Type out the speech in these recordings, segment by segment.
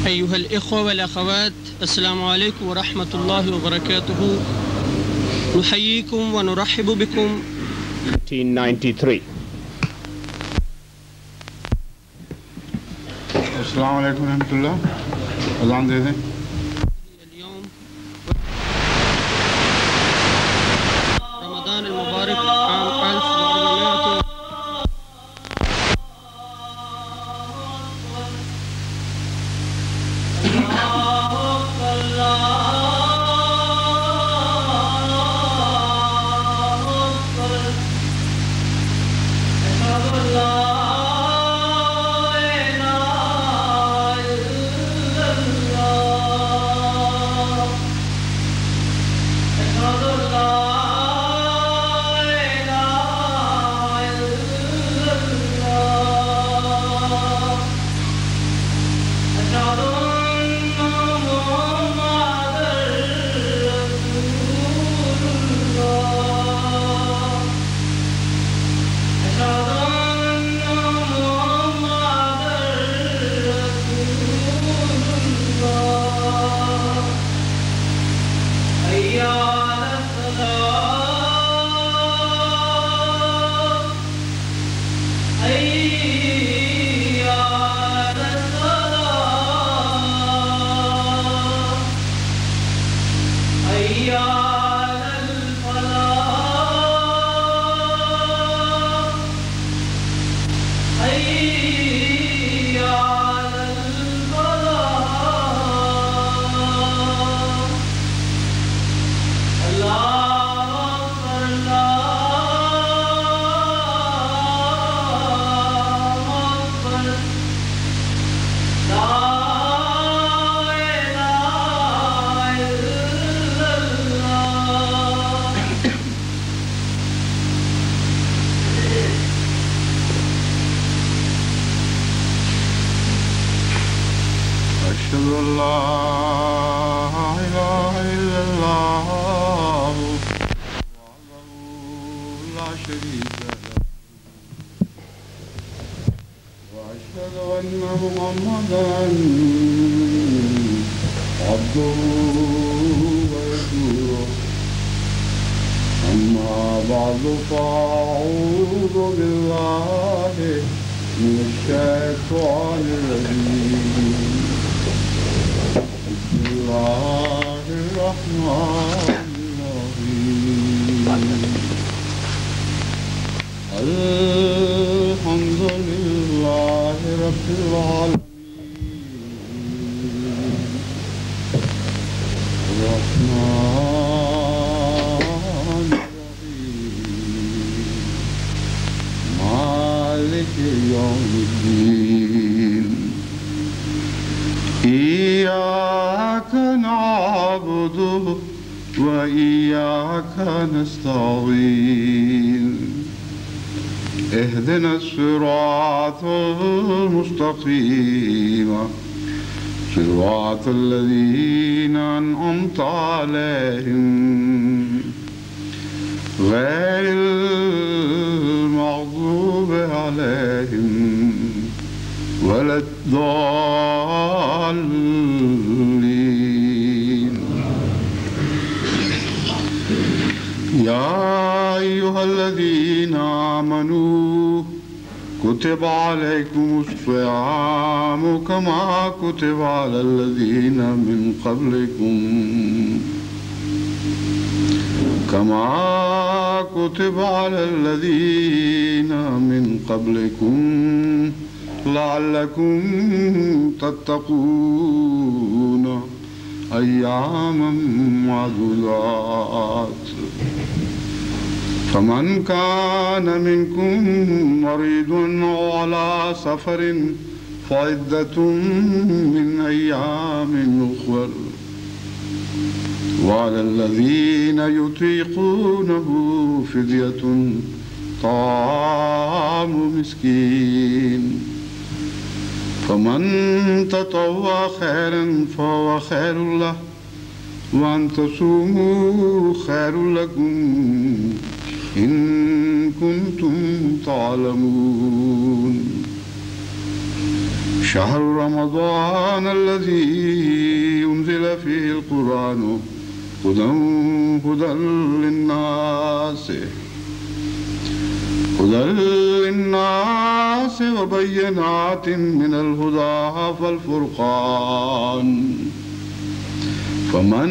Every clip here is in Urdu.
أيها الإخوة والأخوات، السلام عليكم ورحمة الله وبركاته. نحييكم ونرحب بكم. 1993. السلام علیکم ورحمۃ اللہ. اذان دے دیں. اليوم رمضان المبارك عام 1400. اهدنا الصراط المستقيم صراط الذين أنعمت عليهم غير المغضوب عليهم ولا الضالين. يا أيها الذين آمنوا كتب عليكم الصيام كما كتب على الذين من قبلكم لعلكم تتقون أياما معدودات. فمن كان منكم مريضا أو على سفر فعدة من أيام أخر. وعلى الذين يطيقونه فدية طعام مسكين. فمن تطوع خيرا فهو خير له وأن تصوموا خير لكم إن كنتم تعلمون. شهر رمضان الذي أنزل فيه القرآن هدى للناس وبينات من الهدى والفرقان فمن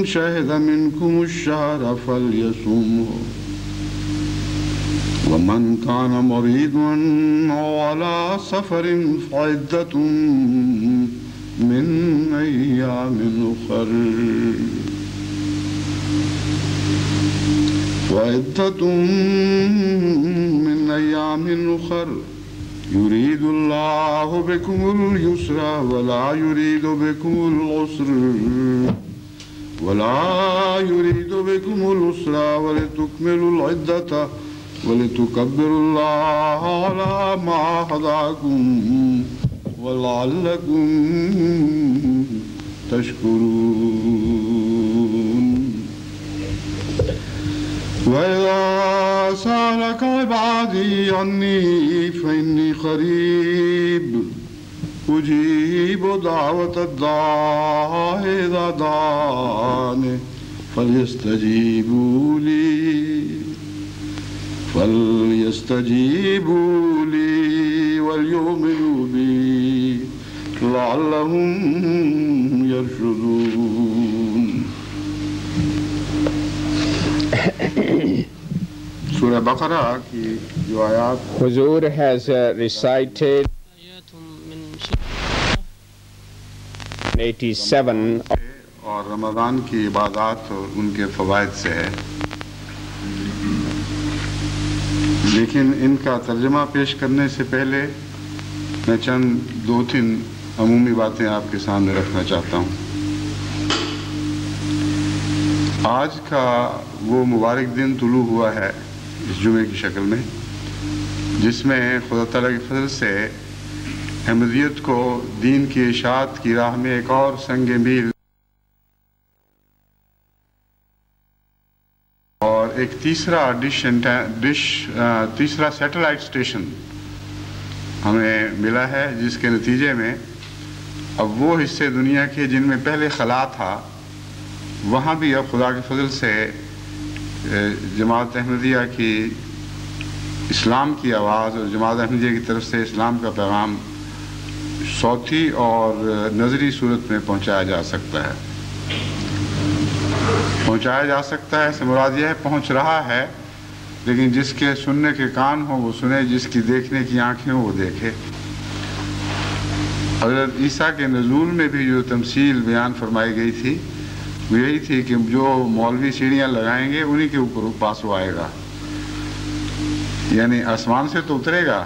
شهد منكم الشهر فليصمه ومن كان مريضا أو على سفر فعدة من أيام أخر يريد الله بكم اليسر ولا يريد بكم العسر ولتكملوا العدة ولتكبروا الله على ما هداكم ولعلكم تشكرون وإذا سألك عبادي عني فإني قريب أجيب دعوة الداع إذا دعاني فليستجيبوا لي وليؤمنوا بي لعلهم يرشدون. سورہ بقرہ کی جو آیات Huzur has recited 87 اور رمضان کی عبادات اور ان کے فوائد سے ہے، لیکن ان کا ترجمہ پیش کرنے سے پہلے میں چند دو تین عمومی باتیں آپ کے سامنے رکھنا چاہتا ہوں۔ آج کا وہ مبارک دن طلوع ہوا ہے اس جمعے کی شکل میں، جس میں خدا تعالیٰ کے فضل سے احمدیت کو دین کی اشاعت کی راہ میں ایک اور سنگ میل اور ایک تیسرا سیٹلائٹ اسٹیشن ہمیں ملا ہے، جس کے نتیجے میں اب وہ حصے دنیا کے جن میں پہلے خلا تھا وہاں بھی اب خدا کے فضل سے جماعت احمدیہ کی اسلام کی آواز اور جماعت احمدیہ کی طرف سے اسلام کا پیغام صوتی اور نظری صورت میں پہنچایا جا سکتا ہے۔ اس سے مراد یہ ہے پہنچ رہا ہے، لیکن جس کے سننے کے کان ہوں وہ سنے، جس کی دیکھنے کی آنکھیں ہوں وہ دیکھے۔ حضرت عیسیٰ کے نزول میں بھی جو تمثیل بیان فرمائی گئی تھی وہ یہی تھی کہ جو مولوی سیڑھیاں لگائیں گے انہی کے اوپر پاس وہ آئے گا، یعنی آسمان سے تو اترے گا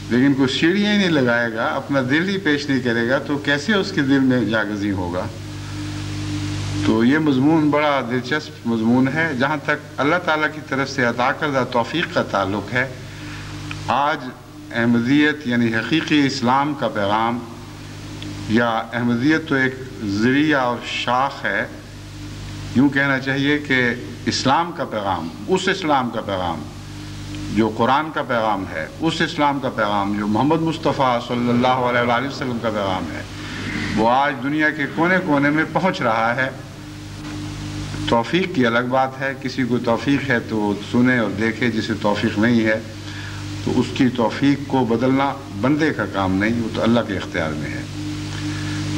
لیکن کوئی سیڑھیاں ہی نہیں لگائے گا، اپنا دل ہی پیش نہیں کرے گا، تو کیسے اس کے دل میں جاگزی ہوگا؟ تو یہ مضمون بڑا دلچسپ مضمون ہے۔ جہاں تک اللہ تعالیٰ کی طرف سے عطا کردہ توفیق کا تعلق ہے، آج احمدیت یعنی حقیقی اسلام کا پیغام، یا احمدیت تو ایک ذریعہ اور شاخ ہے، یوں کہنا چاہیے کہ اسلام کا پیغام، اس اسلام کا پیغام جو قرآن کا پیغام ہے، اس اسلام کا پیغام جو محمد مصطفیٰ صلی اللہ علیہ وآلہ وسلم کا پیغام ہے، وہ آج دنیا کے کونے کونے میں پہنچ رہا ہے۔ توفیق کی الگ بات ہے، کسی کو توفیق ہے تو سنے اور دیکھے، جسے توفیق نہیں ہے تو اس کی توفیق کو بدلنا بندے کا کام نہیں، وہ تو اللہ کے اختیار میں ہے۔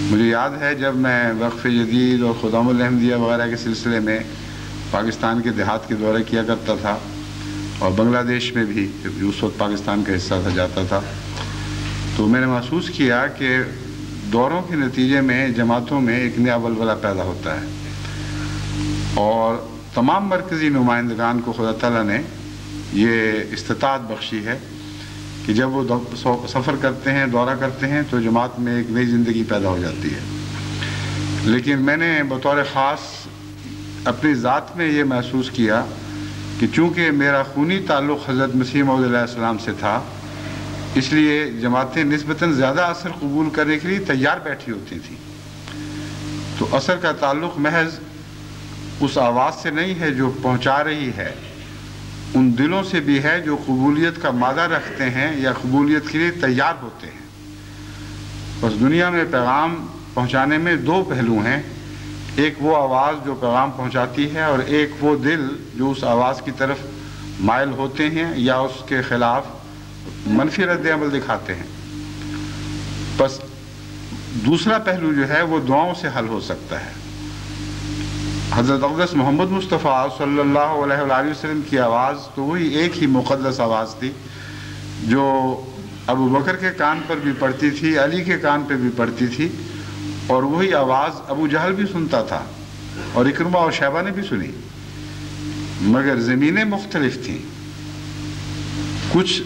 مجھے یاد ہے جب میں وقف جدید اور خدام الاحمدیہ وغیرہ کے سلسلے میں پاکستان کے دیہات کے دورے کیا کرتا تھا، اور بنگلہ دیش میں بھی اس وقت پاکستان کا حصہ تھا جاتا تھا، تو میں نے محسوس کیا کہ دوروں کے نتیجے میں جماعتوں میں ایک نیا ولولہ پیدا ہوتا ہے، اور تمام مرکزی نمائندگان کو خدا تعالیٰ نے یہ استطاعت بخشی ہے کہ جب وہ سفر کرتے ہیں، دورہ کرتے ہیں، تو جماعت میں ایک نئی زندگی پیدا ہو جاتی ہے۔ لیکن میں نے بطور خاص اپنی ذات میں یہ محسوس کیا کہ چونکہ میرا خونی تعلق حضرت مسیح موعود علیہ السلام سے تھا، اس لیے جماعتیں نسبتاً زیادہ اثر قبول کرنے کے لیے تیار بیٹھی ہوتی تھیں۔ تو اثر کا تعلق محض اس آواز سے نہیں ہے جو پہنچا رہی ہے، ان دلوں سے بھی ہے جو قبولیت کا مادہ رکھتے ہیں یا قبولیت کے لیے تیار ہوتے ہیں۔ بس دنیا میں پیغام پہنچانے میں دو پہلو ہیں، ایک وہ آواز جو پیغام پہنچاتی ہے اور ایک وہ دل جو اس آواز کی طرف مائل ہوتے ہیں یا اس کے خلاف منفی رد عمل دکھاتے ہیں۔ بس دوسرا پہلو جو ہے وہ دعاؤں سے حل ہو سکتا ہے۔ حضرت اقدس محمد مصطفیٰ صلی اللہ علیہ وآلہ وسلم کی آواز تو وہی ایک ہی مقدس آواز تھی جو ابو بکر کے کان پر بھی پڑتی تھی، علی کے کان پہ بھی پڑتی تھی، اور وہی آواز ابو جہل بھی سنتا تھا اور اکرمہ اور شیبہ نے بھی سنی، مگر زمینیں مختلف تھیں۔ کچھ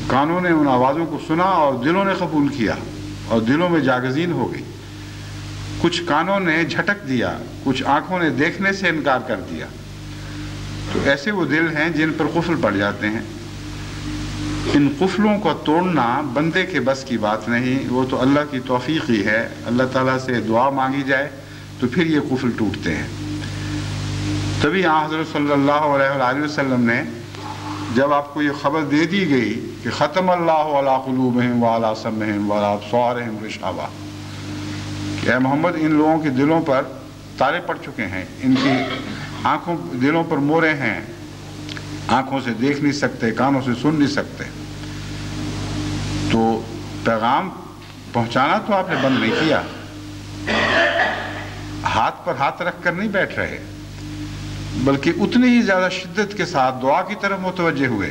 کانوں نے ان آوازوں کو سنا اور دلوں نے قبول کیا اور دلوں میں جاگزین ہو گئی، کچھ کانوں نے جھٹک دیا، کچھ آنکھوں نے دیکھنے سے انکار کر دیا۔ تو ایسے وہ دل ہیں جن پر قفل پڑ جاتے ہیں۔ ان قفلوں کو توڑنا بندے کے بس کی بات نہیں، وہ تو اللہ کی توفیق ہی ہے۔ اللہ تعالیٰ سے دعا مانگی جائے تو پھر یہ قفل ٹوٹتے ہیں۔ تبھی حضرت صلی اللہ علیہ وآلہ وسلم نے جب آپ کو یہ خبر دے دی گئی کہ ختم اللہ علی قلوبہم وعلی سمعہم وعلی ابصارہم غشاوہ، کہ اے محمد ان لوگوں کے دلوں پر تالے پڑ چکے ہیں، ان کی آنکھوں دلوں پر مورے ہیں، آنکھوں سے دیکھ نہیں سکتے، کانوں سے سن نہیں سکتے۔ تو پیغام پہنچانا تو آپ نے بند نہیں کیا، ہاتھ پر ہاتھ رکھ کر نہیں بیٹھ رہے، بلکہ اتنی ہی زیادہ شدت کے ساتھ دعا کی طرف متوجہ ہوئے۔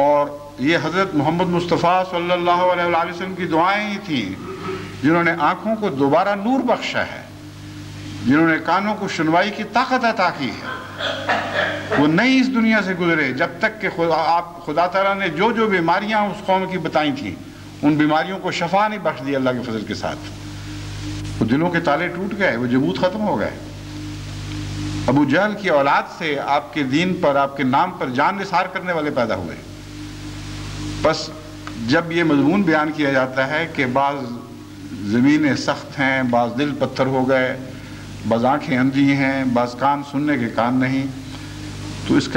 اور یہ حضرت محمد مصطفیٰ صلی اللہ علیہ وآلہ وسلم کی دعائیں ہی تھیں جنہوں نے آنکھوں کو دوبارہ نور بخشا ہے، جنہوں نے کانوں کو سنوائی کی طاقت عطا کی ہے۔ وہ نہیں اس دنیا سے گزرے جب تک کہ خدا تعالیٰ نے جو جو بیماریاں اس قوم کی بتائی تھیں ان بیماریوں کو شفا نہیں بخش دی اللہ کے فضل کے ساتھ۔ وہ دلوں کے تالے ٹوٹ گئے، وہ جبوت ختم ہو گئے۔ ابو جہل کی اولاد سے آپ کے دین پر، آپ کے نام پر جان نثار کرنے والے پیدا ہوئے۔ بس جب یہ مضمون بیان کیا جاتا ہے کہ بعض زمینیں سخت ہیں، بعض دل پتھر ہو گئے، بعض آنکھیں اندھی ہیں، بعض کان سننے کے کان نہیں، تو اس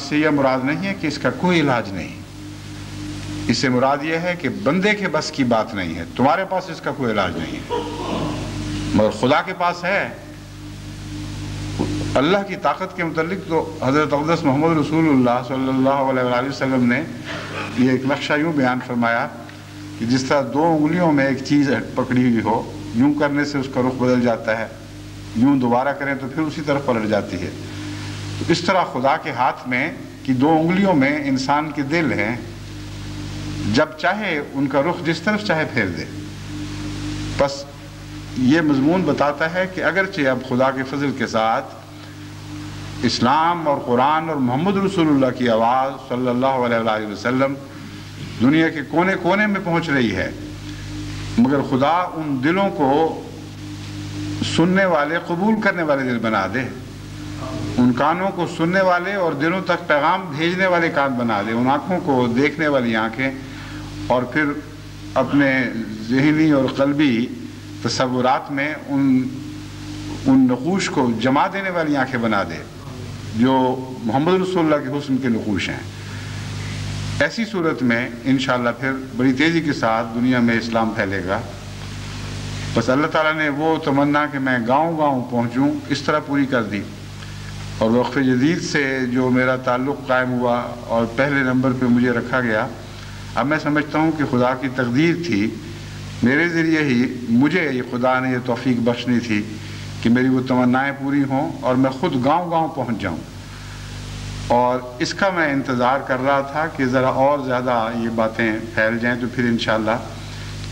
سے یہ مراد نہیں ہے کہ اس کا کوئی علاج نہیں۔ اس سے مراد یہ ہے کہ بندے کے بس کی بات نہیں ہے، تمہارے پاس اس کا کوئی علاج نہیں ہے، مگر خدا کے پاس ہے۔ اللہ کی طاقت کے متعلق تو حضرت اقدس محمد رسول اللہ صلی اللہ علیہ وآلہ وسلم نے یہ ایک نقشہ یوں بیان فرمایا کہ جس طرح دو انگلیوں میں ایک چیز پکڑی ہوئی ہو، یوں کرنے سے اس کا رخ بدل جاتا ہے، یوں دوبارہ کریں تو پھر اسی طرف پلٹ جاتی ہے۔ تو اس طرح خدا کے ہاتھ میں کہ دو انگلیوں میں انسان کے دل ہیں، جب چاہے ان کا رخ جس طرف چاہے پھیر دے۔ بس یہ مضمون بتاتا ہے کہ اگرچہ اب خدا کے فضل کے ساتھ اسلام اور قرآن اور محمد رسول اللہ کی آواز صلی اللہ علیہ وآلہ وسلم دنیا کے کونے کونے میں پہنچ رہی ہے، مگر خدا ان دلوں کو سننے والے، قبول کرنے والے دل بنا دے، ان کانوں کو سننے والے اور دلوں تک پیغام بھیجنے والے کان بنا دے، ان آنکھوں کو دیکھنے والی آنکھیں، اور پھر اپنے ذہنی اور قلبی تصورات میں ان نقوش کو جما دینے والی آنکھیں بنا دے جو محمد رسول اللہ کے حسن کے نقوش ہیں۔ ایسی صورت میں انشاءاللہ پھر بڑی تیزی کے ساتھ دنیا میں اسلام پھیلے گا۔ بس اللہ تعالیٰ نے وہ تمنا کہ میں گاؤں گاؤں پہنچوں اس طرح پوری کر دی، اور وقف جدید سے جو میرا تعلق قائم ہوا اور پہلے نمبر پہ مجھے رکھا گیا، اب میں سمجھتا ہوں کہ خدا کی تقدیر تھی، میرے ذریعے ہی مجھے خدا نے یہ توفیق بخشنی تھی کہ میری وہ تمنائیں پوری ہوں اور میں خود گاؤں گاؤں پہنچ جاؤں۔ اور اس کا میں انتظار کر رہا تھا کہ ذرا اور زیادہ یہ باتیں پھیل جائیں تو پھر انشاءاللہ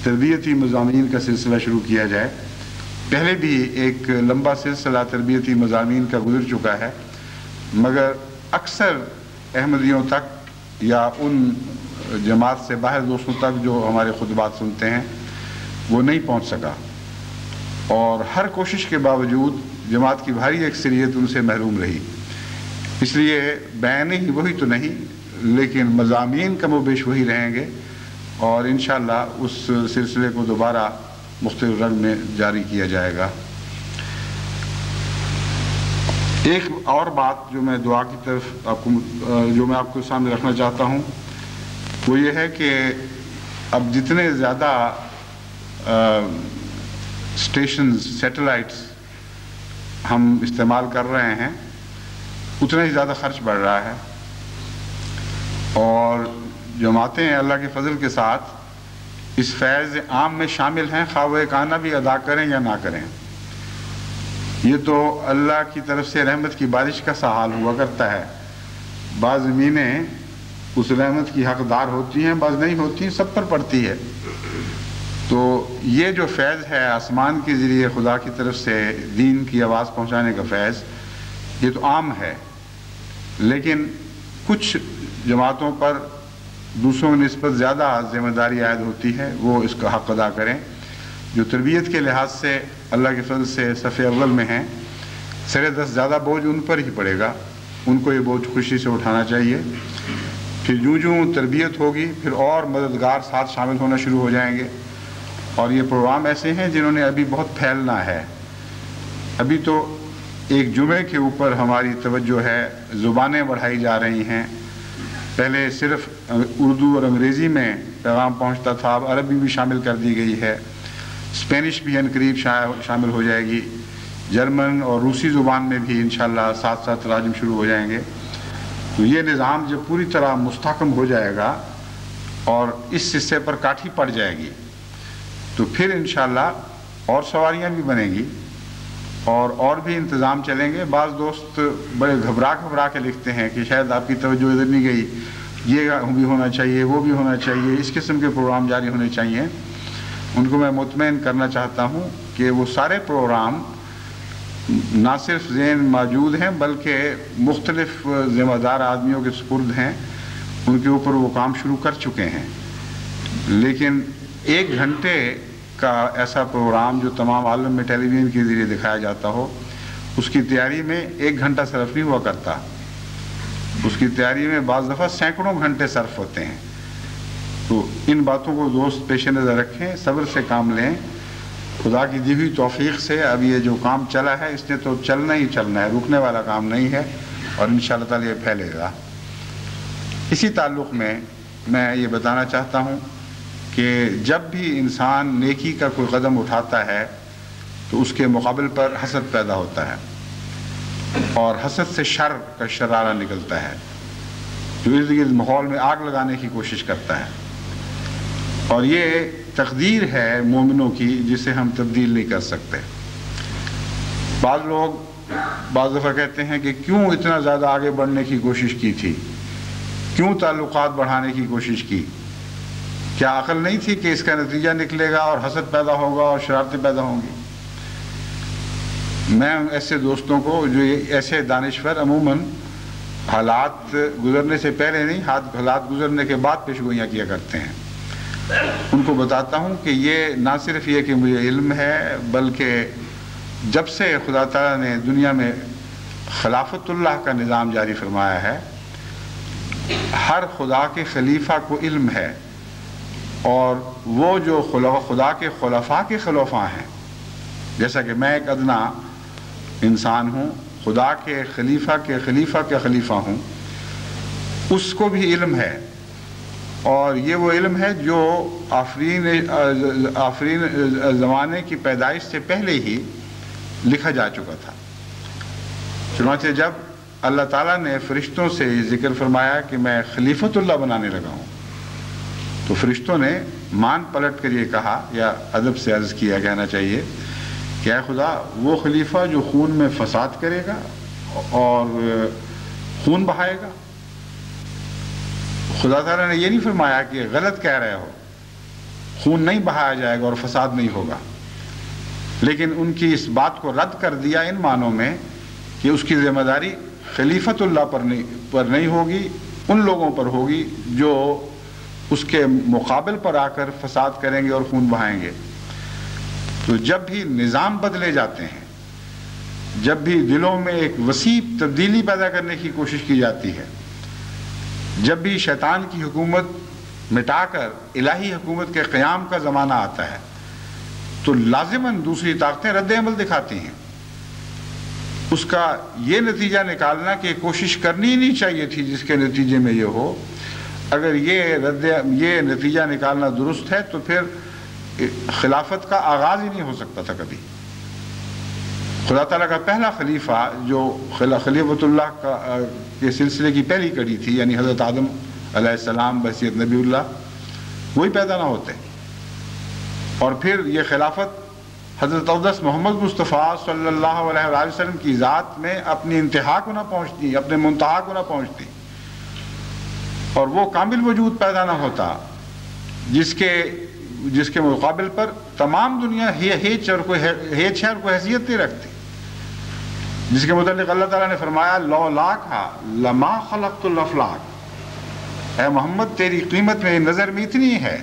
تربیتی مضامین کا سلسلہ شروع کیا جائے۔ پہلے بھی ایک لمبا سلسلہ تربیتی مضامین کا گزر چکا ہے، مگر اکثر احمدیوں تک یا ان جماعت سے باہر دوستوں تک جو ہمارے خطبات سنتے ہیں وہ نہیں پہنچ سکا، اور ہر کوشش کے باوجود جماعت کی بھاری اکثریت ان سے محروم رہی۔ اس لیے بیانیں ہی وہی تو نہیں لیکن مضامین کم و بیش وہی رہیں گے، اور انشاءاللہ اس سلسلے کو دوبارہ مختلف رنگ میں جاری کیا جائے گا۔ ایک اور بات جو میں دعا کی طرف جو میں آپ کو سامنے رکھنا چاہتا ہوں وہ یہ ہے کہ اب جتنے زیادہ اسٹیشنز سیٹلائٹس ہم استعمال کر رہے ہیں اتنا ہی زیادہ خرچ بڑھ رہا ہے، اور جماعتیں اللہ کے فضل کے ساتھ اس فیض عام میں شامل ہیں، خواہ وہ ایک آنا بھی ادا کریں یا نہ کریں۔ یہ تو اللہ کی طرف سے رحمت کی بارش کا سا حال ہوا کرتا ہے، بعض زمینیں اس رحمت کی حقدار ہوتی ہیں، بعض نہیں ہوتی ہیں، سب پر پڑتی ہے۔ تو یہ جو فیض ہے آسمان کے ذریعے خدا کی طرف سے دین کی آواز پہنچانے کا فیض، یہ تو عام ہے، لیکن کچھ جماعتوں پر دوسروں کی نسبت زیادہ ذمہ داری عائد ہوتی ہے، وہ اس کا حق ادا کریں۔ جو تربیت کے لحاظ سے اللہ کے فضل سے صف اول میں ہیں، سر دست زیادہ بوجھ ان پر ہی پڑے گا، ان کو یہ بوجھ خوشی سے اٹھانا چاہیے۔ پھر جوں تربیت ہوگی پھر اور مددگار ساتھ شامل ہونا شروع ہو جائیں گے، اور یہ پروگرام ایسے ہیں جنہوں نے ابھی بہت پھیلنا ہے۔ ابھی تو ایک جمعے کے اوپر ہماری توجہ ہے، زبانیں بڑھائی جا رہی ہیں۔ پہلے صرف اردو اور انگریزی میں پیغام پہنچتا تھا، اب عربی بھی شامل کر دی گئی ہے، اسپینش بھی عنقریب شامل ہو جائے گی، جرمن اور روسی زبان میں بھی انشاءاللہ ساتھ ساتھ تراجم شروع ہو جائیں گے۔ تو یہ نظام جب پوری طرح مستحکم ہو جائے گا اور اس حصے پر کاٹھی پڑ جائے گی تو پھر انشاءاللہ اور سواریاں بھی بنیں گی اور بھی انتظام چلیں گے۔ بعض دوست بڑے گھبرا کے لکھتے ہیں کہ شاید آپ کی توجہ ادھر نہیں گئی، یہ بھی ہونا چاہیے، وہ بھی ہونا چاہیے، اس قسم کے پروگرام جاری ہونے چاہیے۔ ان کو میں مطمئن کرنا چاہتا ہوں کہ وہ سارے پروگرام نہ صرف ذہن موجود ہیں بلکہ مختلف ذمہ دار آدمیوں کے سپرد ہیں، ان کے اوپر وہ کام شروع کر چکے ہیں۔ لیکن 1 گھنٹے کا ایسا پروگرام جو تمام عالم میں ٹیلی ویژن کے ذریعے دکھایا جاتا ہو، اس کی تیاری میں 1 گھنٹہ صرف نہیں ہوا کرتا، اس کی تیاری میں بعض دفعہ سینکڑوں گھنٹے صرف ہوتے ہیں۔ تو ان باتوں کو دوست پیش نظر رکھیں، صبر سے کام لیں۔ خدا کی دی ہوئی توفیق سے اب یہ جو کام چلا ہے اس نے تو چلنا ہی چلنا ہے، رکنے والا کام نہیں ہے، اور انشاءاللہ تعالی یہ پھیلے گا۔ اسی تعلق میں یہ بتانا چاہتا ہوں کہ جب بھی انسان نیکی کا کوئی قدم اٹھاتا ہے تو اس کے مقابل پر حسد پیدا ہوتا ہے، اور حسد سے شر کا شرارہ نکلتا ہے جو ارد گرد ماحول میں آگ لگانے کی کوشش کرتا ہے، اور یہ تقدیر ہے مومنوں کی جسے ہم تبدیل نہیں کر سکتے۔ بعض لوگ بعض دفعہ کہتے ہیں کہ کیوں اتنا زیادہ آگے بڑھنے کی کوشش کی تھی، کیوں تعلقات بڑھانے کی کوشش کی، کیا عقل نہیں تھی کہ اس کا نتیجہ نکلے گا اور حسد پیدا ہوگا اور شرارتیں پیدا ہوں گی؟ میں ایسے دوستوں کو جو ایسے دانشور عموماً حالات گزرنے سے پہلے نہیں، حالات گزرنے کے بعد پیشگوئیاں کیا کرتے ہیں، ان کو بتاتا ہوں کہ یہ نہ صرف یہ کہ مجھے علم ہے، بلکہ جب سے خدا تعالیٰ نے دنیا میں خلافت اللہ کا نظام جاری فرمایا ہے، ہر خدا کے خلیفہ کو علم ہے، اور وہ جو خدا کے خلفاء کے خلفاء ہیں، جیسا کہ میں ایک ادنا انسان ہوں، خدا کے خلیفہ کے خلیفہ ہوں، اس کو بھی علم ہے، اور یہ وہ علم ہے جو آفرین زمانے کی پیدائش سے پہلے ہی لکھا جا چکا تھا۔ چنانچہ جب اللہ تعالیٰ نے فرشتوں سے ذکر فرمایا کہ میں خلیفۃ اللہ بنانے لگا ہوں، تو فرشتوں نے مان پلٹ کر یہ کہا، یا ادب سے عرض کیا کہنا چاہیے کہ اے خدا، وہ خلیفہ جو خون میں فساد کرے گا اور خون بہائے گا؟ خدا تعالیٰ نے یہ نہیں فرمایا کہ غلط کہہ رہے ہو، خون نہیں بہایا جائے گا اور فساد نہیں ہوگا، لیکن ان کی اس بات کو رد کر دیا ان معنوں میں کہ اس کی ذمہ داری خلیفۃ اللہ پر نہیں ہوگی، ان لوگوں پر ہوگی جو اس کے مقابل پر آ کر فساد کریں گے اور خون بہائیں گے۔ تو جب بھی نظام بدلے جاتے ہیں، جب بھی دلوں میں ایک وسیع تبدیلی پیدا کرنے کی کوشش کی جاتی ہے، جب بھی شیطان کی حکومت مٹا کر الہی حکومت کے قیام کا زمانہ آتا ہے، تو لازماً دوسری طاقتیں رد عمل دکھاتی ہیں۔ اس کا یہ نتیجہ نکالنا کہ کوشش کرنی ہی نہیں چاہیے تھی جس کے نتیجے میں یہ ہو، اگر یہ نتیجہ نکالنا درست ہے تو پھر خلافت کا آغاز ہی نہیں ہو سکتا تھا کبھی۔ خدا تعالیٰ کا پہلا خلیفہ جو خلیفۃ اللہ کے سلسلے کی پہلی کڑی تھی، یعنی حضرت آدم علیہ السلام بحیثیت نبی اللہ، وہی پیدا نہ ہوتے، اور پھر یہ خلافت حضرت اقدس محمد مصطفیٰ صلی اللہ علیہ وآلہ وسلم کی ذات میں اپنی انتہا کو نہ پہنچتی، اپنے منتہا کو نہ پہنچتی، اور وہ کامل وجود پیدا نہ ہوتا جس کے مقابل پر تمام دنیا ہیچ ہے اور کوئی حیثیت نہیں رکھتی، جس کے متعلق اللہ تعالیٰ نے فرمایا لولاکھا لما خلقت الافلاک، اے محمد تیری قیمت میری نظر میں اتنی ہے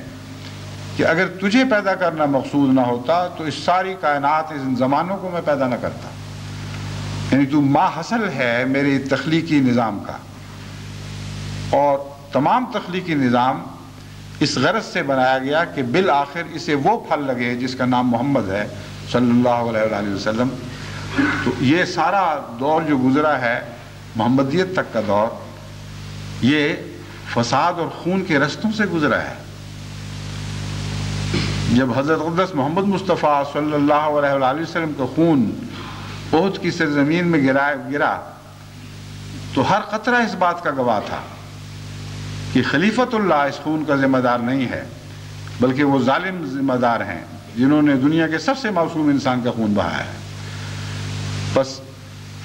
کہ اگر تجھے پیدا کرنا مقصود نہ ہوتا تو اس ساری کائنات، اس زمانوں کو میں پیدا نہ کرتا، یعنی تو ما حصل ہے میرے تخلیقی نظام کا، اور تمام تخلیقی نظام اس غرض سے بنایا گیا کہ بالآخر اسے وہ پھل لگے جس کا نام محمد ہے صلی اللہ علیہ وآلہ وسلم۔ تو یہ سارا دور جو گزرا ہے محمدیت تک کا دور، یہ فساد اور خون کے رستوں سے گزرا ہے۔ جب حضرت اقدس محمد مصطفیٰ صلی اللہ علیہ وآلہ وسلم کا خون احد کی سرزمین میں گرا تو ہر قطرہ اس بات کا گواہ تھا کہ خلیفۃ اللہ اس خون کا ذمہ دار نہیں ہے، بلکہ وہ ظالم ذمہ دار ہیں جنہوں نے دنیا کے سب سے معصوم انسان کا خون بہایا ہے۔ بس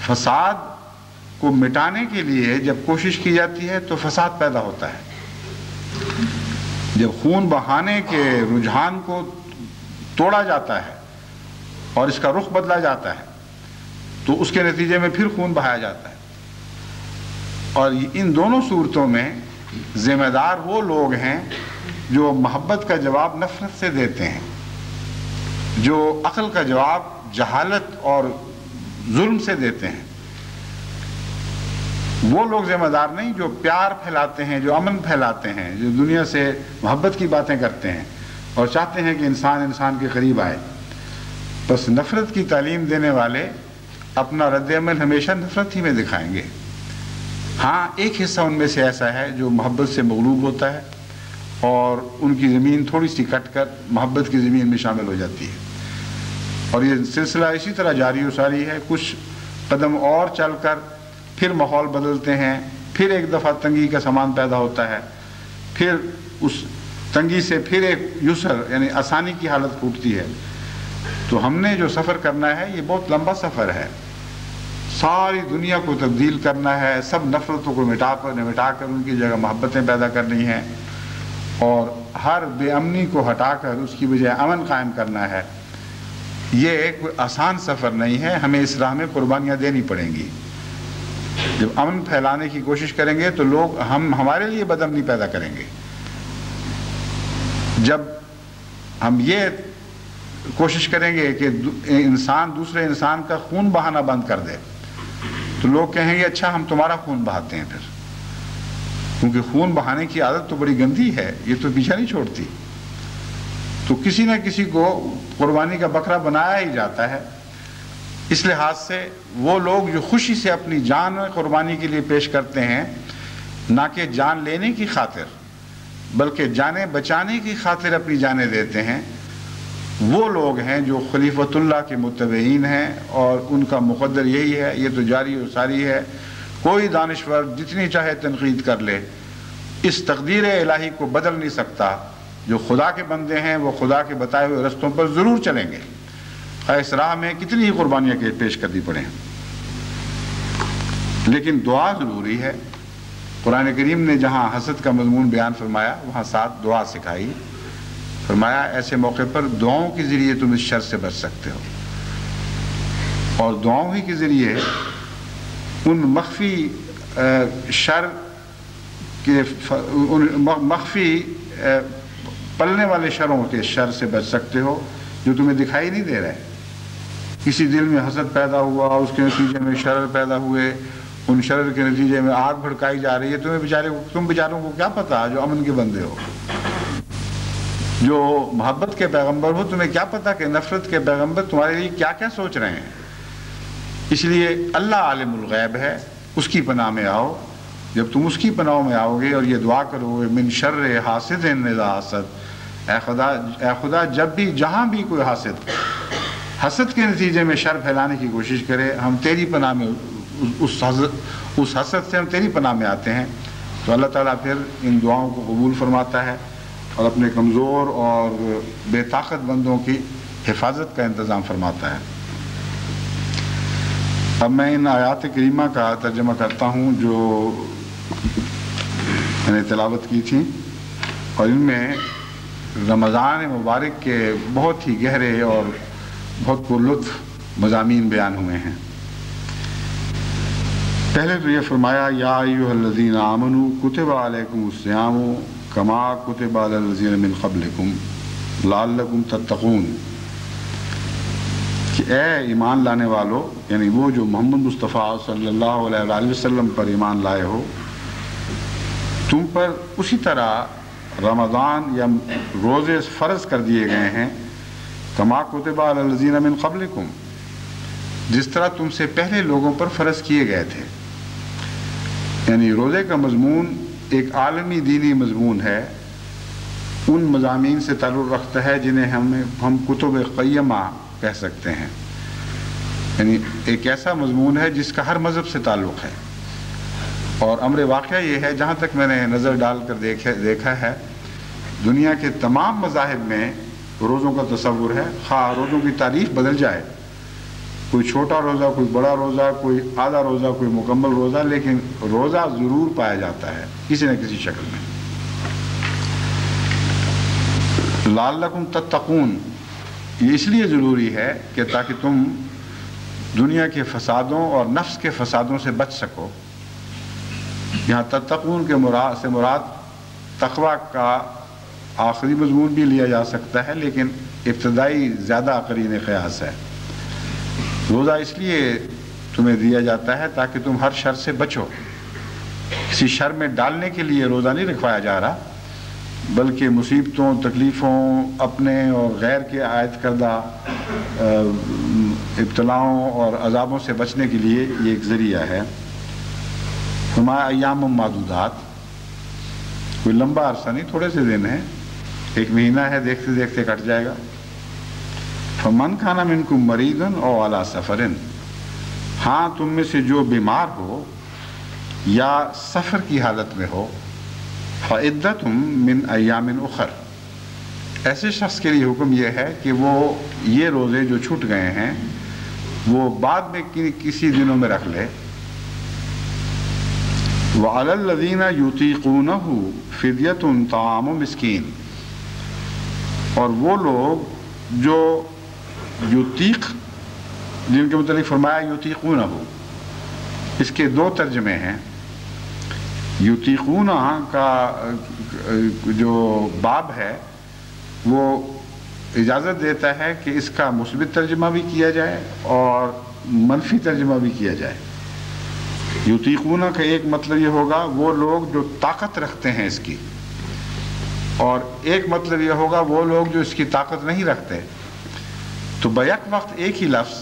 فساد کو مٹانے کے لیے جب کوشش کی جاتی ہے تو فساد پیدا ہوتا ہے۔ جب خون بہانے کے رجحان کو توڑا جاتا ہے اور اس کا رخ بدلا جاتا ہے تو اس کے نتیجے میں پھر خون بہایا جاتا ہے، اور ان دونوں صورتوں میں ذمہ دار وہ لوگ ہیں جو محبت کا جواب نفرت سے دیتے ہیں، جو عقل کا جواب جہالت اور ظلم سے دیتے ہیں۔ وہ لوگ ذمہ دار نہیں جو پیار پھیلاتے ہیں، جو امن پھیلاتے ہیں، جو دنیا سے محبت کی باتیں کرتے ہیں اور چاہتے ہیں کہ انسان انسان کے قریب آئے۔ بس نفرت کی تعلیم دینے والے اپنا رد عمل ہمیشہ نفرت ہی میں دکھائیں گے۔ ہاں، ایک حصہ ان میں سے ایسا ہے جو محبت سے مغلوب ہوتا ہے اور ان کی زمین تھوڑی سی کٹ کر محبت کی زمین میں شامل ہو جاتی ہے، اور یہ سلسلہ اسی طرح جاری و ساری ہے۔ کچھ قدم اور چل کر پھر ماحول بدلتے ہیں، پھر ایک دفعہ تنگی کا سامان پیدا ہوتا ہے، پھر اس تنگی سے پھر ایک یسر یعنی آسانی کی حالت پھوٹتی ہے۔ تو ہم نے جو سفر کرنا ہے یہ بہت لمبا سفر ہے، ساری دنیا کو تبدیل کرنا ہے، سب نفرتوں کو مٹا کر ان کی جگہ محبتیں پیدا کرنی ہیں، اور ہر بے امنی کو ہٹا کر اس کی بجائے امن قائم کرنا ہے۔ یہ کوئی آسان سفر نہیں ہے، ہمیں اس راہ میں قربانیاں دینی پڑیں گی۔ جب امن پھیلانے کی کوشش کریں گے تو لوگ ہمارے لیے بدامنی پیدا کریں گے۔ جب ہم یہ کوشش کریں گے کہ انسان دوسرے انسان کا خون بہانا بند کر دے تو لوگ کہیں گے اچھا ہم تمہارا خون بہاتے ہیں پھر، کیونکہ خون بہانے کی عادت تو بڑی گندی ہے، یہ تو پیچھا نہیں چھوڑتی۔ تو کسی نہ کسی کو قربانی کا بکرا بنایا ہی جاتا ہے۔ اس لحاظ سے وہ لوگ جو خوشی سے اپنی جان قربانی کے لیے پیش کرتے ہیں، نہ کہ جان لینے کی خاطر بلکہ جانیں بچانے کی خاطر اپنی جانیں دیتے ہیں، وہ لوگ ہیں جو خلیفۃ اللہ کے متبعین ہیں، اور ان کا مقدر یہی ہے، یہ تو جاری و ساری ہے۔ کوئی دانشور جتنی چاہے تنقید کر لے، اس تقدیر الہی کو بدل نہیں سکتا۔ جو خدا کے بندے ہیں وہ خدا کے بتائے ہوئے رستوں پر ضرور چلیں گے، اس راہ میں کتنی ہی قربانیاں پیش کرنی پڑیں، لیکن دعا ضروری ہے۔ قرآن کریم نے جہاں حسد کا مضمون بیان فرمایا وہاں ساتھ دعا سکھائی، فرمایا ایسے موقع پر دعاؤں کے ذریعے تم اس شر سے بچ سکتے ہو، اور دعاؤں ہی کے ذریعے ان مخفی شر کے مخفی پلنے والے شروں کے شر سے بچ سکتے ہو جو تمہیں دکھائی نہیں دے رہے۔ کسی دل میں حسد پیدا ہوا، اس کے نتیجے میں شرر پیدا ہوئے، ان شرر کے نتیجے میں آگ بھڑکائی جا رہی ہے، تم بیچاروں کو کیا پتا جو امن کے بندے ہو، جو محبت کے پیغمبر ہو، تمہیں کیا پتا کہ نفرت کے پیغمبر تمہارے لیے کیا کیا سوچ رہے ہیں۔ اس لیے اللہ عالم الغیب ہے، اس کی پناہ میں آؤ، جب تم اس کی پناہ میں آؤ گے اور یہ دعا کرو گے من شر حاسد اذا حسد، اے خدا جب بھی جہاں بھی کوئی حسد کے نتیجے میں شر پھیلانے کی کوشش کرے، ہم تیری پناہ میں اس حسد سے ہم تیری پناہ میں آتے ہیں، تو اللہ تعالیٰ پھر ان دعاؤں کو قبول فرماتا ہے اور اپنے کمزور اور بے طاقت بندوں کی حفاظت کا انتظام فرماتا ہے۔ اب میں ان آیات کریمہ کا ترجمہ کرتا ہوں جو میں نے تلاوت کی تھی، اور ان میں رمضان مبارک کے بہت ہی گہرے اور بہت پرلطف مضامین بیان ہوئے ہیں۔ پہلے تو یہ فرمایا یا ایھا الذین آمنوا کتب علیکم الصیام کما کتب علی الذین من قبلکم لعلکم تتقون، کہ اے ایمان لانے والو، یعنی وہ جو محمد مصطفیٰ صلی اللہ علیہ وآلہ وسلم پر ایمان لائے ہو، تم پر اسی طرح رمضان یا روزے فرض کر دیے گئے ہیں کما کتب علی الذین من قبلکم، جس طرح تم سے پہلے لوگوں پر فرض کیے گئے تھے۔ یعنی روزے کا مضمون ایک عالمی دینی مضمون ہے، ان مضامین سے تعلق رکھتا ہے جنہیں ہم کتب قیمہ کہہ سکتے ہیں، یعنی ایک ایسا مضمون ہے جس کا ہر مذہب سے تعلق ہے۔ اور امر واقعہ یہ ہے، جہاں تک میں نے نظر ڈال کر دیکھا ہے، دنیا کے تمام مذاہب میں روزوں کا تصور ہے، خواہ روزوں کی تعریف بدل جائے، کوئی چھوٹا روزہ، کوئی بڑا روزہ، کوئی آدھا روزہ، کوئی مکمل روزہ، لیکن روزہ ضرور پایا جاتا ہے کسی نہ کسی شکل میں۔ لعلکم تتقون، یہ اس لیے ضروری ہے کہ تاکہ تم دنیا کے فسادوں اور نفس کے فسادوں سے بچ سکو۔ یہاں تتقون کے مراد تقوی کا آخری مضمون بھی لیا جا سکتا ہے، لیکن ابتدائی زیادہ قرین قیاس ہے۔ روزہ اس لیے تمہیں دیا جاتا ہے تاکہ تم ہر شر سے بچو، کسی شر میں ڈالنے کے لیے روزہ نہیں رکھوایا جا رہا، بلکہ مصیبتوں، تکلیفوں، اپنے اور غیر کے عائد کردہ ابتلاؤں اور عذابوں سے بچنے کے لیے یہ ایک ذریعہ ہے۔ فرمایا ایام معدودات، کوئی لمبا عرصہ نہیں، تھوڑے سے دن ہیں، ایک مہینہ ہے، دیکھتے دیکھتے کٹ جائے گا۔ فمن کان منکم مریضا او علی سفر، ہاں تم میں سے جو بیمار ہو یا سفر کی حالت میں ہو، فعدۃ من ایام اخر، ایسے شخص کے لیے حکم یہ ہے کہ وہ یہ روزے جو چھوٹ گئے ہیں وہ بعد میں کسی دنوں میں رکھ لے۔ وعلی الذین یطیقونہ فدیۃ طعام مسکین، اور وہ لوگ جو یطیق، جن کے متعلق فرمایا یطیقونہ، اس کے دو ترجمے ہیں۔ یطیقونہ کا جو باب ہے وہ اجازت دیتا ہے کہ اس کا مثبت ترجمہ بھی کیا جائے اور منفی ترجمہ بھی کیا جائے۔ یطیقونہ کا ایک مطلب یہ ہوگا وہ لوگ جو طاقت رکھتے ہیں اس کی، اور ایک مطلب یہ ہوگا وہ لوگ جو اس کی طاقت نہیں رکھتے۔ تو بیک وقت ایک ہی لفظ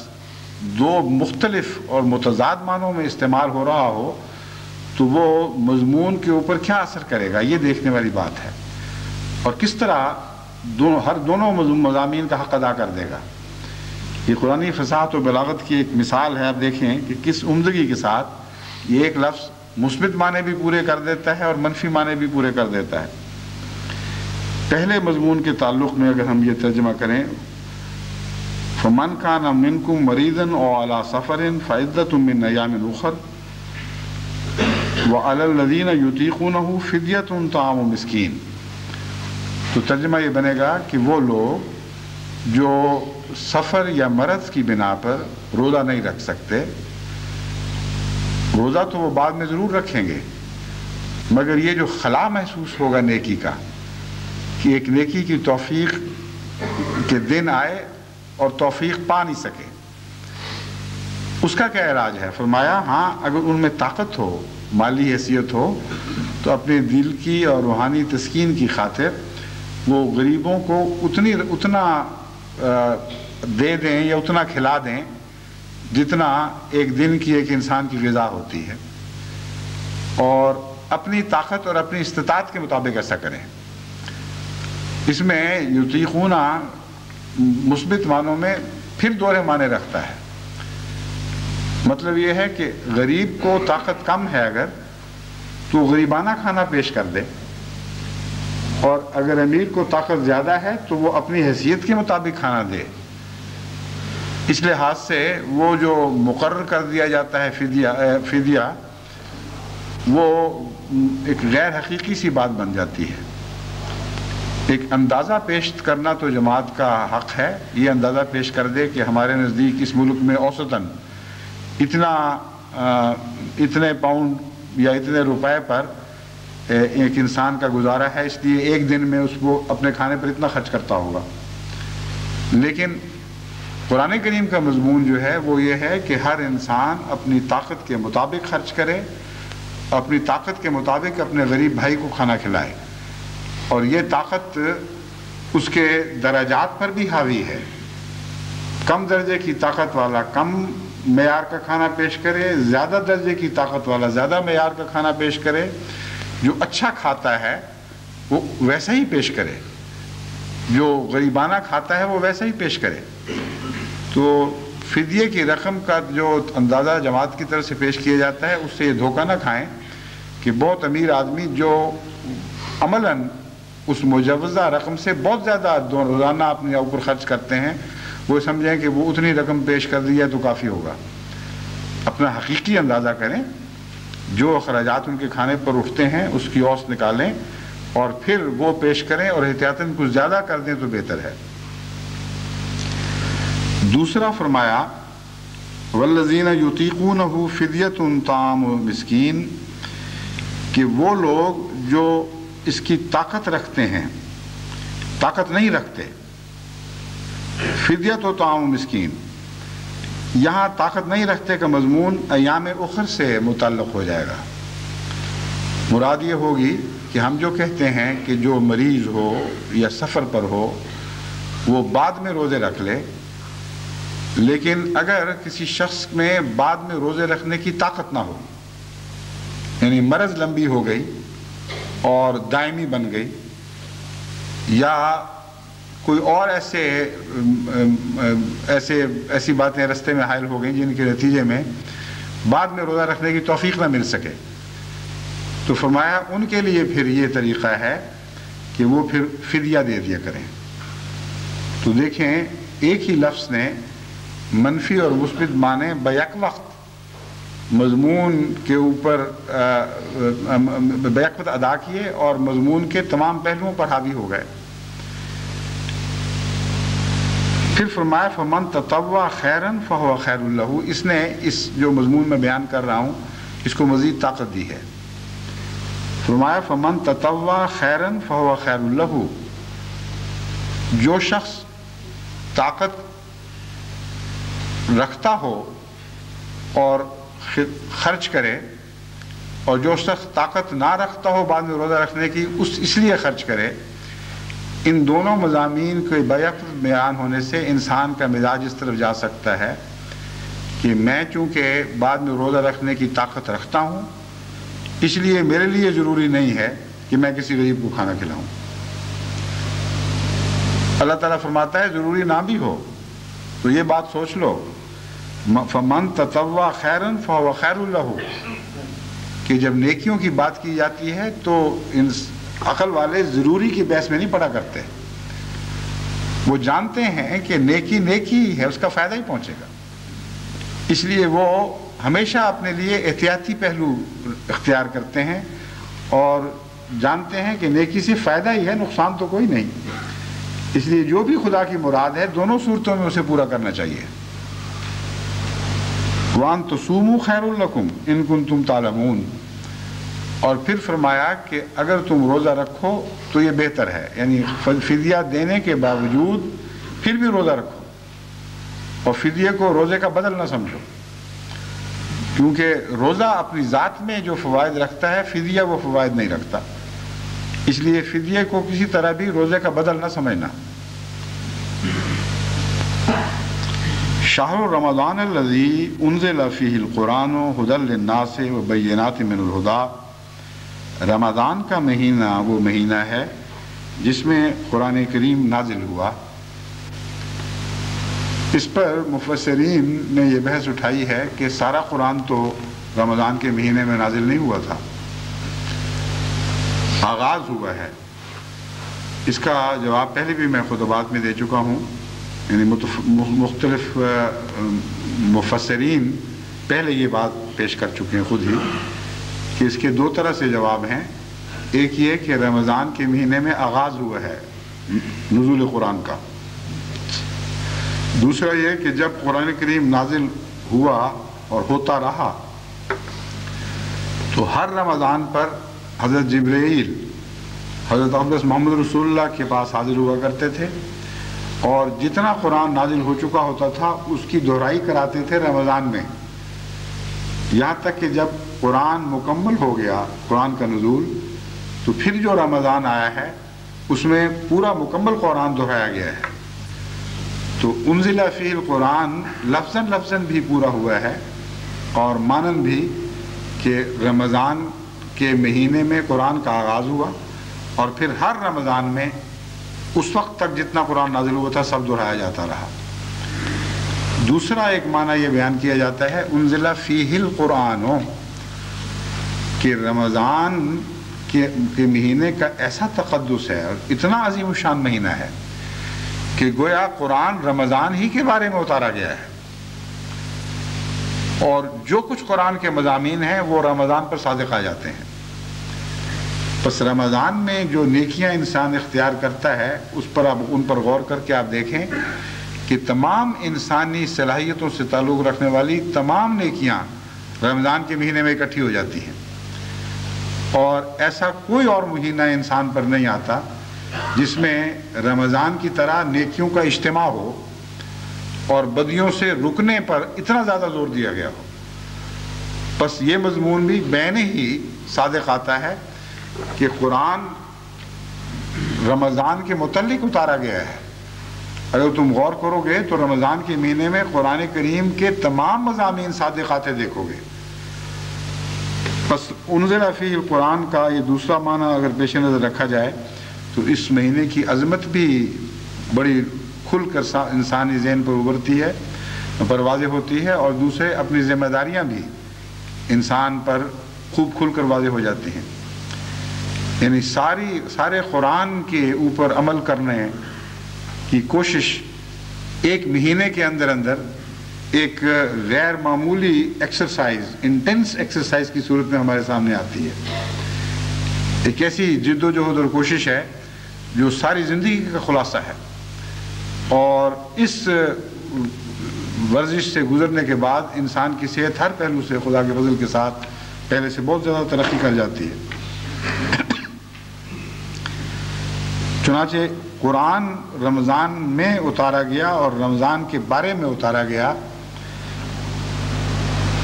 دو مختلف اور متضاد معنوں میں استعمال ہو رہا ہو تو وہ مضمون کے اوپر کیا اثر کرے گا، یہ دیکھنے والی بات ہے، اور کس طرح دونوں مضامین کا حق ادا کر دے گا۔ یہ قرآنی فصاحت و بلاغت کی ایک مثال ہے۔ آپ دیکھیں کہ کس عمدگی کے ساتھ یہ ایک لفظ مثبت معنی بھی پورے کر دیتا ہے اور منفی معنی بھی پورے کر دیتا ہے۔ پہلے مضمون کے تعلق میں اگر ہم یہ ترجمہ کریں، فمن کان منکم مریضا او علی سفر فعدۃ من ایام اخر وعلی الذین یطیقونہ فدیۃ طعام مسکین، تو ترجمہ یہ بنے گا کہ وہ لوگ جو سفر یا مرض کی بنا پر روزہ نہیں رکھ سکتے، روزہ تو وہ بعد میں ضرور رکھیں گے، مگر یہ جو خلا محسوس ہوگا نیکی کا، کہ ایک نیکی کی توفیق کے دن آئے اور توفیق پا نہیں سکے، اس کا کیا علاج ہے؟ فرمایا ہاں اگر ان میں طاقت ہو، مالی حیثیت ہو، تو اپنے دل کی اور روحانی تسکین کی خاطر وہ غریبوں کو اتنا دے دیں یا اتنا کھلا دیں جتنا ایک دن کی ایک انسان کی غذا ہوتی ہے، اور اپنی طاقت اور اپنی استطاعت کے مطابق ایسا کریں۔ اس میں یطیقون مثبت معنوں میں پھر دوہرے معنی رکھتا ہے۔ مطلب یہ ہے کہ غریب کو طاقت کم ہے اگر تو غریبانہ کھانا پیش کر دے، اور اگر امیر کو طاقت زیادہ ہے تو وہ اپنی حیثیت کے مطابق کھانا دے۔ اس لحاظ سے وہ جو مقرر کر دیا جاتا ہے فدیہ وہ ایک غیر حقیقی سی بات بن جاتی ہے۔ ایک اندازہ پیش کرنا تو جماعت کا حق ہے، یہ اندازہ پیش کر دے کہ ہمارے نزدیک اس ملک میں اوسطاً اتنے پاؤنڈ یا اتنے روپے پر ایک انسان کا گزارا ہے، اس لیے ایک دن میں اس کو اپنے کھانے پر اتنا خرچ کرتا ہوگا۔ لیکن قرآن کریم کا مضمون جو ہے وہ یہ ہے کہ ہر انسان اپنی طاقت کے مطابق خرچ کرے، اپنی طاقت کے مطابق اپنے غریب بھائی کو کھانا کھلائے، اور یہ طاقت اس کے درجات پر بھی حاوی ہے۔ کم درجے کی طاقت والا کم معیار کا کھانا پیش کرے، زیادہ درجے کی طاقت والا زیادہ معیار کا کھانا پیش کرے، جو اچھا کھاتا ہے وہ ویسا ہی پیش کرے، جو غریبانہ کھاتا ہے وہ ویسا ہی پیش کرے۔ تو فدیے کی رقم کا جو اندازہ جماعت کی طرف سے پیش کیا جاتا ہے اس سے یہ دھوکہ نہ کھائیں کہ بہت امیر آدمی جو عملاً اس مجوزہ رقم سے بہت زیادہ روزانہ اپنے اوپر خرچ کرتے ہیں، وہ سمجھیں کہ وہ اتنی رقم پیش کر دی ہے تو کافی ہوگا۔ اپنا حقیقی اندازہ کریں، جو اخراجات ان کے کھانے پر اٹھتے ہیں اس کی اوسط نکالیں اور پھر وہ پیش کریں، اور احتیاطاً کچھ زیادہ کر دیں تو بہتر ہے۔ دوسرا فرمایا والذین یطیقونہ فدیۃ طعام مسکین، کہ وہ لوگ جو اس کی طاقت رکھتے ہیں، طاقت نہیں رکھتے۔ فدیۃ و طعام مسکین، یہاں طاقت نہیں رکھتے کا مضمون ایام اخر سے متعلق ہو جائے گا۔ مراد یہ ہوگی کہ ہم جو کہتے ہیں کہ جو مریض ہو یا سفر پر ہو وہ بعد میں روزے رکھ لے، لیکن اگر کسی شخص میں بعد میں روزے رکھنے کی طاقت نہ ہو، یعنی مرض لمبی ہو گئی اور دائمی بن گئی، یا کوئی اور ایسی باتیں رستے میں حائل ہو گئیں جن کے نتیجے میں بعد میں روزہ رکھنے کی توفیق نہ مل سکے، تو فرمایا ان کے لیے پھر یہ طریقہ ہے کہ وہ پھر فدیہ دے دیا کریں۔ تو دیکھیں ایک ہی لفظ نے منفی اور مثبت معنی بیک وقت مضمون کے اوپر بیک وقت ادا کیے اور مضمون کے تمام پہلوؤں پر حاوی ہو گئے۔ پھر فرمایا فمن تطوع خیرا فہو خیر لہ، اس نے اس جو مضمون میں بیان کر رہا ہوں اس کو مزید طاقت دی ہے۔ فرمایا فمن تطوع خیرا فہو خیر لہ، جو شخص طاقت رکھتا ہو اور خرچ کرے، اور جو شخص طاقت نہ رکھتا ہو بعد میں روزہ رکھنے کی اس لیے خرچ کرے، ان دونوں مضامین کے بیک بیان ہونے سے انسان کا مزاج اس طرف جا سکتا ہے کہ میں چونکہ بعد میں روزہ رکھنے کی طاقت رکھتا ہوں اس لیے میرے لیے ضروری نہیں ہے کہ میں کسی غریب کو کھانا کھلاؤں۔ اللہ تعالیٰ فرماتا ہے ضروری نہ بھی ہو تو یہ بات سوچ لو، فمن تطوع خیرا فہو خیر لہ، کہ جب نیکیوں کی بات کی جاتی ہے تو عقل والے ضروری کی بحث میں نہیں پڑا کرتے، وہ جانتے ہیں کہ نیکی نیکی ہے، اس کا فائدہ ہی پہنچے گا، اس لیے وہ ہمیشہ اپنے لیے احتیاطی پہلو اختیار کرتے ہیں اور جانتے ہیں کہ نیکی سے فائدہ ہی ہے، نقصان تو کوئی نہیں، اس لیے جو بھی خدا کی مراد ہے دونوں صورتوں میں اسے پورا کرنا چاہیے۔ وَأَن تُصُومُوا خَيْرٌ لَكُمْ إِن كُنتُمْ تَعْلَمُونَ، اور پھر فرمایا کہ اگر تم روزہ رکھو تو یہ بہتر ہے، یعنی فدیہ دینے کے باوجود پھر بھی روزہ رکھو، اور فدیے کو روزے کا بدل نہ سمجھو، کیونکہ روزہ اپنی ذات میں جو فوائد رکھتا ہے فدیہ وہ فوائد نہیں رکھتا، اس لیے فدیے کو کسی طرح بھی روزے کا بدل نہ سمجھنا۔ شہر رمضان الذی انزل فیہ القرآن ھدی للناس وبینات من الہدی رمضان کا مہینہ وہ مہینہ ہے جس میں قرآن کریم نازل ہوا۔ اس پر مفسرین نے یہ بحث اٹھائی ہے کہ سارا قرآن تو رمضان کے مہینے میں نازل نہیں ہوا تھا، آغاز ہوا ہے۔ اس کا جواب پہلے بھی میں خطبات میں دے چکا ہوں، یعنی مختلف مفسرین پہلے یہ بات پیش کر چکے ہیں خود ہی کہ اس کے دو طرح سے جواب ہیں۔ ایک یہ کہ رمضان کے مہینے میں آغاز ہوا ہے نزول قرآن کا، دوسرا یہ کہ جب قرآن کریم نازل ہوا اور ہوتا رہا تو ہر رمضان پر حضرت جبرائیل حضرت اقدس محمد رسول اللہ کے پاس حاضر ہوا کرتے تھے، اور جتنا قرآن نازل ہو چکا ہوتا تھا اس کی دہرائی کراتے تھے رمضان میں، یہاں تک کہ جب قرآن مکمل ہو گیا قرآن کا نزول تو پھر جو رمضان آیا ہے اس میں پورا مکمل قرآن دہرایا گیا ہے۔ تو انزل فیہ القرآن لفظاً لفظاً بھی پورا ہوا ہے اور مانن بھی کہ رمضان کے مہینے میں قرآن کا آغاز ہوا اور پھر ہر رمضان میں اس وقت تک جتنا قرآن نازل ہوا تھا سب دہرایا جاتا رہا۔ دوسرا ایک معنی یہ بیان کیا جاتا ہے انزل فیہ القرآن، کہ رمضان کے مہینے کا ایسا تقدس ہے اور اتنا عظیم الشان مہینہ ہے کہ گویا قرآن رمضان ہی کے بارے میں اتارا گیا ہے، اور جو کچھ قرآن کے مضامین ہیں وہ رمضان پر صادق آ جاتے ہیں۔ پس رمضان میں جو نیکیاں انسان اختیار کرتا ہے اس پر ان پر غور کر کے آپ دیکھیں کہ تمام انسانی صلاحیتوں سے تعلق رکھنے والی تمام نیکیاں رمضان کے مہینے میں اکٹھی ہو جاتی ہیں، اور ایسا کوئی اور مہینہ انسان پر نہیں آتا جس میں رمضان کی طرح نیکیوں کا اجتماع ہو اور بدیوں سے رکنے پر اتنا زیادہ زور دیا گیا ہو۔ بس یہ مضمون بھی بین ہی صادق آتا ہے کہ قرآن رمضان کے متعلق اتارا گیا ہے۔ اگر تم غور کرو گے تو رمضان کے مہینے میں قرآن کریم کے تمام مضامین صادق آتے دیکھو گے۔ بس انزل فیہ القرآن کا یہ دوسرا معنی اگر پیش نظر رکھا جائے تو اس مہینے کی عظمت بھی بڑی کھل کر انسانی ذہن پر ابھرتی ہے، پر واضح ہوتی ہے، اور دوسرے اپنی ذمہ داریاں بھی انسان پر خوب کھل کر واضح ہو جاتی ہیں۔ یعنی سارے قرآن کے اوپر عمل کرنے کی کوشش ایک مہینے کے اندر ایک غیر معمولی ایکسرسائز، انٹینس ایکسرسائز کی صورت میں ہمارے سامنے آتی ہے۔ ایک ایسی جد و جہد اور کوشش ہے جو ساری زندگی کا خلاصہ ہے، اور اس ورزش سے گزرنے کے بعد انسان کی صحت ہر پہلو سے خدا کے فضل کے ساتھ پہلے سے بہت زیادہ ترقی کر جاتی ہے۔ چنانچہ قرآن رمضان میں اتارا گیا اور رمضان کے بارے میں اتارا گیا،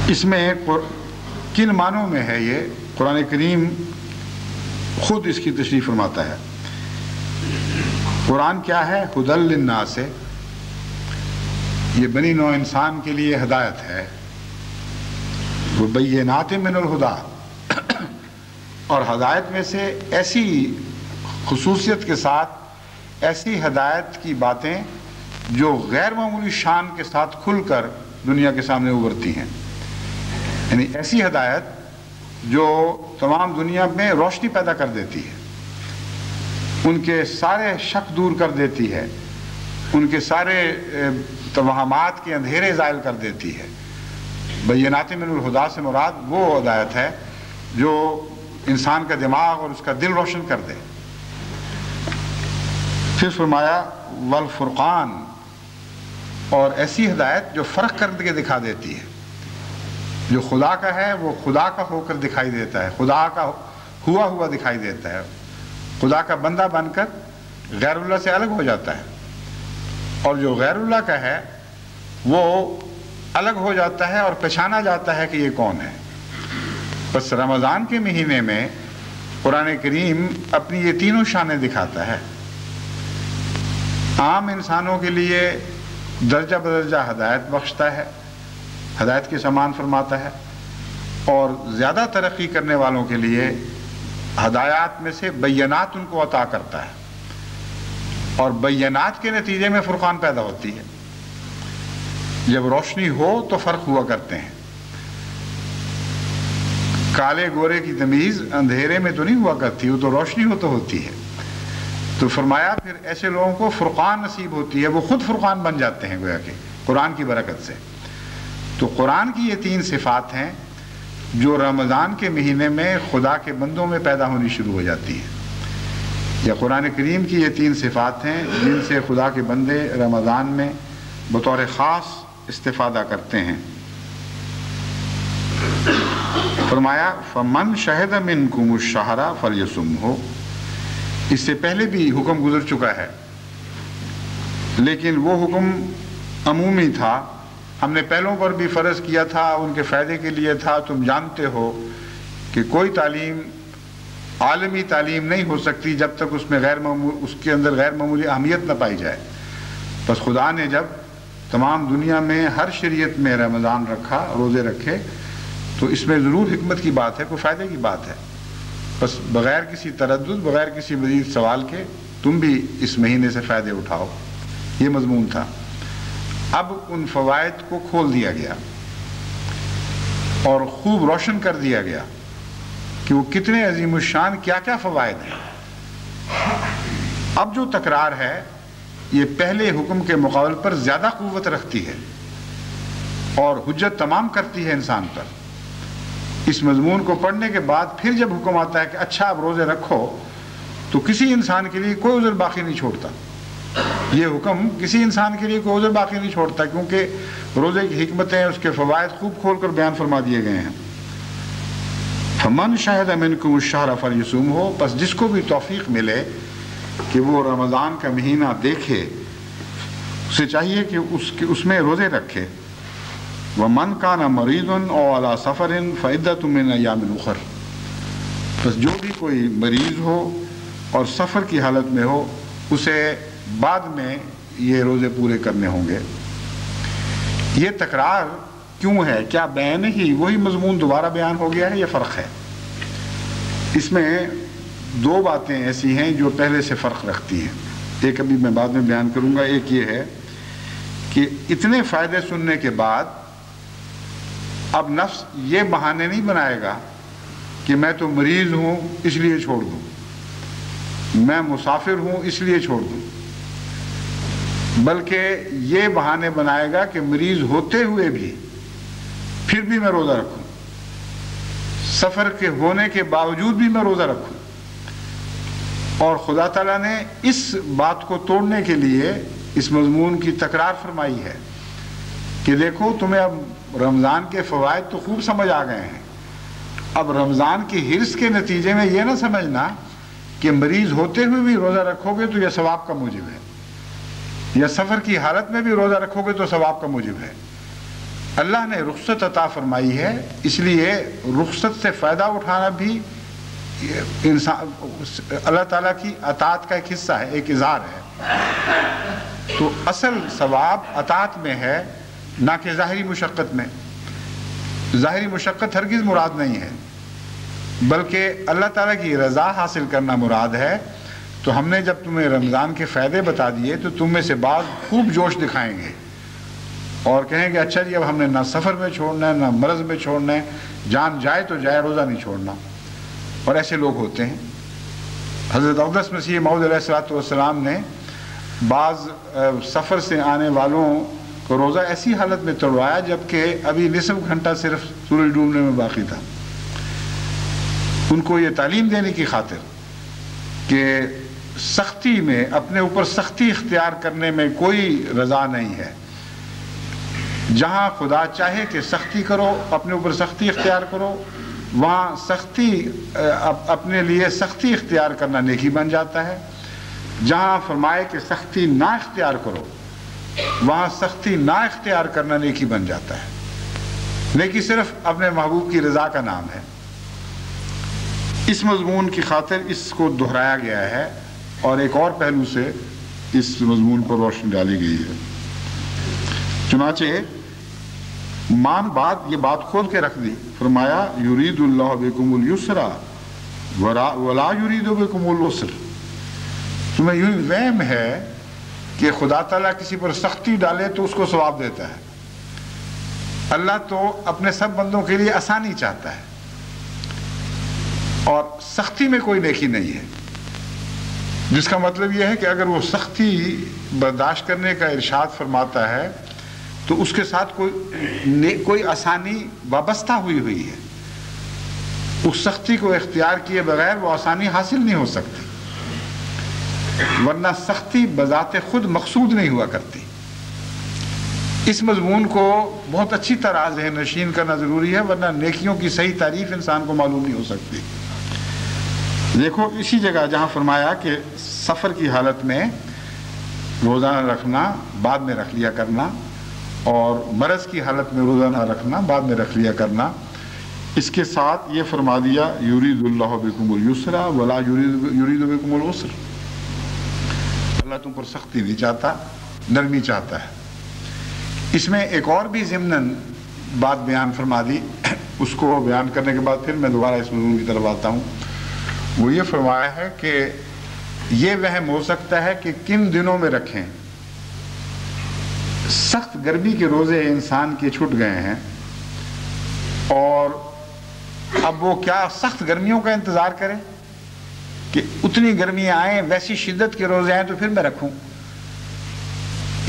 اس میں کن معنوں میں ہے یہ قرآن کریم خود اس کی تشریح فرماتا ہے۔ قرآن کیا ہے؟ ہدی للناس، یہ بنی نوع انسان کے لیے ہدایت ہے، وبینات من الہدی، اور ہدایت میں سے ایسی خصوصیت کے ساتھ ایسی ہدایت کی باتیں جو غیر معمولی شان کے ساتھ کھل کر دنیا کے سامنے ابھرتی ہیں، یعنی ایسی ہدایت جو تمام دنیا میں روشنی پیدا کر دیتی ہے، ان کے سارے شک دور کر دیتی ہے، ان کے سارے توہمات کے اندھیرے زائل کر دیتی ہے۔ بینات من الہدی سے مراد وہ ہدایت ہے جو انسان کا دماغ اور اس کا دل روشن کر دے۔ پھر فرمایا والفرقان، اور ایسی ہدایت جو فرق کر کے دکھا دیتی ہے، جو خدا کا ہے وہ خدا کا ہو کر دکھائی دیتا ہے، خدا کا ہوا دکھائی دیتا ہے، خدا کا بندہ بن کر غیر اللہ سے الگ ہو جاتا ہے، اور جو غیر اللہ کا ہے وہ الگ ہو جاتا ہے اور پہچانا جاتا ہے کہ یہ کون ہے۔ بس رمضان کے مہینے میں قرآن کریم اپنی یہ تینوں شانیں دکھاتا ہے۔ عام انسانوں کے لیے درجہ بدرجہ ہدایت بخشتا ہے، ہدایت کے سامان فرماتا ہے، اور زیادہ ترقی کرنے والوں کے لیے ہدایات میں سے بینات ان کو عطا کرتا ہے، اور بینات کے نتیجے میں فرقان پیدا ہوتی ہے۔ جب روشنی ہو تو فرق ہوا کرتے ہیں، کالے گورے کی تمیز اندھیرے میں تو نہیں ہوا کرتی، وہ تو روشنی ہو تو ہوتی ہے۔ تو فرمایا پھر ایسے لوگوں کو فرقان نصیب ہوتی ہے، وہ خود فرقان بن جاتے ہیں گویا کہ قرآن کی برکت سے۔ تو قرآن کی یہ 3 صفات ہیں جو رمضان کے مہینے میں خدا کے بندوں میں پیدا ہونی شروع ہو جاتی ہے، یا قرآن کریم کی یہ 3 صفات ہیں جن سے خدا کے بندے رمضان میں بطور خاص استفادہ کرتے ہیں۔ فرمایا فمن شہد منکم الشہر فلیصمہ، اس سے پہلے بھی حکم گزر چکا ہے، لیکن وہ حکم عمومی تھا، ہم نے پہلوں پر بھی فرض کیا تھا، ان کے فائدے کے لیے تھا۔ تم جانتے ہو کہ کوئی تعلیم عالمی تعلیم نہیں ہو سکتی جب تک اس کے اندر غیر معمولی اہمیت نہ پائی جائے۔ بس خدا نے جب تمام دنیا میں ہر شریعت میں رمضان رکھا، روزے رکھے، تو اس میں ضرور حکمت کی بات ہے، کوئی فائدے کی بات ہے۔ بس بغیر کسی تردد، بغیر کسی مزید سوال کے تم بھی اس مہینے سے فائدے اٹھاؤ، یہ مضمون تھا۔ اب ان فوائد کو کھول دیا گیا اور خوب روشن کر دیا گیا کہ وہ کتنے عظیم الشان کیا کیا فوائد ہیں۔ اب جو تکرار ہے یہ پہلے حکم کے مقابل پر زیادہ قوت رکھتی ہے اور حجت تمام کرتی ہے انسان پر۔ اس مضمون کو پڑھنے کے بعد پھر جب حکم آتا ہے کہ اچھا اب روزے رکھو، تو کسی انسان کے لیے کوئی عذر باقی نہیں چھوڑتا۔ یہ حکم کسی انسان کے لیے کوئی عذر باقی نہیں چھوڑتا، کیونکہ روزے کی حکمتیں، اس کے فوائد خوب کھول کر بیان فرما دیے گئے ہیں۔ فمن شہد منکم الشہر فلیصمہ، پس جس کو بھی توفیق ملے کہ وہ رمضان کا مہینہ دیکھے، اسے چاہیے کہ اس میں روزے رکھے۔ وَمَنْ كَانَ مَرِيضٌ أَوْ عَلَى سَفَرٍ فَعِدَّةٌ مِّنْ أَيَّامٍ أُخَرَ، بس جو بھی کوئی مریض ہو اور سفر کی حالت میں ہو، اسے بعد میں یہ روزے پورے کرنے ہوں گے۔ یہ تکرار کیوں ہے؟ کیا بیان ہی وہی مضمون دوبارہ بیان ہو گیا ہے یا فرق ہے؟ اس میں 2 باتیں ایسی ہیں جو پہلے سے فرق رکھتی ہیں، ایک ابھی میں بعد میں بیان کروں گا۔ ایک یہ ہے کہ اتنے فائدے سننے کے بعد اب نفس یہ بہانے نہیں بنائے گا کہ میں تو مریض ہوں اس لیے چھوڑ دوں، میں مسافر ہوں اس لیے چھوڑ دوں، بلکہ یہ بہانے بنائے گا کہ مریض ہوتے ہوئے بھی پھر بھی میں روزہ رکھوں، سفر کے ہونے کے باوجود بھی میں روزہ رکھوں۔ اور خدا تعالیٰ نے اس بات کو توڑنے کے لیے اس مضمون کی تکرار فرمائی ہے کہ دیکھو تمہیں اب رمضان کے فوائد تو خوب سمجھ آ گئے ہیں، اب رمضان کی حرص کے نتیجے میں یہ نہ سمجھنا کہ مریض ہوتے ہوئے بھی روزہ رکھو گے تو یہ ثواب کا موجب ہے، یا سفر کی حالت میں بھی روزہ رکھو گے تو ثواب کا موجب ہے۔ اللہ نے رخصت عطا فرمائی ہے، اس لیے رخصت سے فائدہ اٹھانا بھی انسان اللہ تعالیٰ کی اطاعت کا ایک حصہ ہے، ایک اظہار ہے۔ تو اصل ثواب اطاعت میں ہے، نہ کہ ظاہری مشقت میں۔ ظاہری مشقت ہرگز مراد نہیں ہے، بلکہ اللہ تعالیٰ کی رضا حاصل کرنا مراد ہے۔ تو ہم نے جب تمہیں رمضان کے فائدے بتا دیے تو تم میں سے بعض خوب جوش دکھائیں گے اور کہیں گے اچھا جی اب ہم نے نہ سفر میں چھوڑنا ہے نہ مرض میں چھوڑنا ہے، جان جائے تو جائے، روزہ نہیں چھوڑنا۔ اور ایسے لوگ ہوتے ہیں۔ حضرت اقدس مسیح موعود علیہ السلام نے بعض سفر سے آنے والوں کو روزہ ایسی حالت میں توڑوایا جبکہ ابھی نصف گھنٹہ صرف سورج ڈوبنے میں باقی تھا، ان کو یہ تعلیم دینے کی خاطر کہ سختی میں اپنے اوپر سختی اختیار کرنے میں کوئی رضا نہیں ہے۔ جہاں خدا چاہے کہ سختی کرو، اپنے اوپر سختی اختیار کرو، وہاں سختی اپنے لیے سختی اختیار کرنا نیکی بن جاتا ہے۔ جہاں فرمائے کہ سختی نہ اختیار کرو، وہاں سختی نہ اختیار کرنا نیکی بن جاتا ہے۔ نیکی صرف اپنے محبوب کی رضا کا نام ہے۔ اس مضمون کی خاطر اس کو دہرایا گیا ہے اور ایک اور پہلو سے اس مضمون پر روشنی ڈالی گئی ہے۔ چنانچہ یہ بات کھول کے رکھ دی، فرمایا یرید اللہ بکم اليسر وَلَا يُرِيدُ بِكُمُ الْعُسْرَ، تمہیں یوں وہم ہے کہ خدا تعالیٰ کسی پر سختی ڈالے تو اس کو ثواب دیتا ہے۔ اللہ تو اپنے سب بندوں کے لیے آسانی چاہتا ہے، اور سختی میں کوئی نیکی نہیں ہے، جس کا مطلب یہ ہے کہ اگر وہ سختی برداشت کرنے کا ارشاد فرماتا ہے تو اس کے ساتھ کوئی آسانی وابستہ ہوئی ہے، اس سختی کو اختیار کیے بغیر وہ آسانی حاصل نہیں ہو سکتی، ورنہ سختی بذات خود مقصود نہیں ہوا کرتی۔ اس مضمون کو بہت اچھی طرح ذہن نشین کرنا ضروری ہے، ورنہ نیکیوں کی صحیح تعریف انسان کو معلوم نہیں ہو سکتی۔ دیکھو اسی جگہ جہاں فرمایا کہ سفر کی حالت میں روزانہ رکھنا، بعد میں رکھ لیا کرنا، اور مرض کی حالت میں روزانہ رکھنا، بعد میں رکھ لیا کرنا، اس کے ساتھ یہ فرما دیا یرید اللہ بکم اليسر ولا یرید بکم العسر، اللہ تم پر سختی نہیں چاہتا، نرمی چاہتا ہے۔ اس میں ایک اور بھی ضمناً بات بیان فرما دی، اس کو بیان کرنے کے بعد پھر میں دوبارہ اس مضمون کی طرف آتا ہوں۔ وہ یہ فرمایا ہے کہ یہ وہم ہو سکتا ہے کہ کن دنوں میں رکھیں۔ سخت گرمی کے روزے انسان کے چھوٹ گئے ہیں، اور اب وہ کیا سخت گرمیوں کا انتظار کرے کہ اتنی گرمیاں آئیں، ویسی شدت کے روزے آئیں تو پھر میں رکھوں؟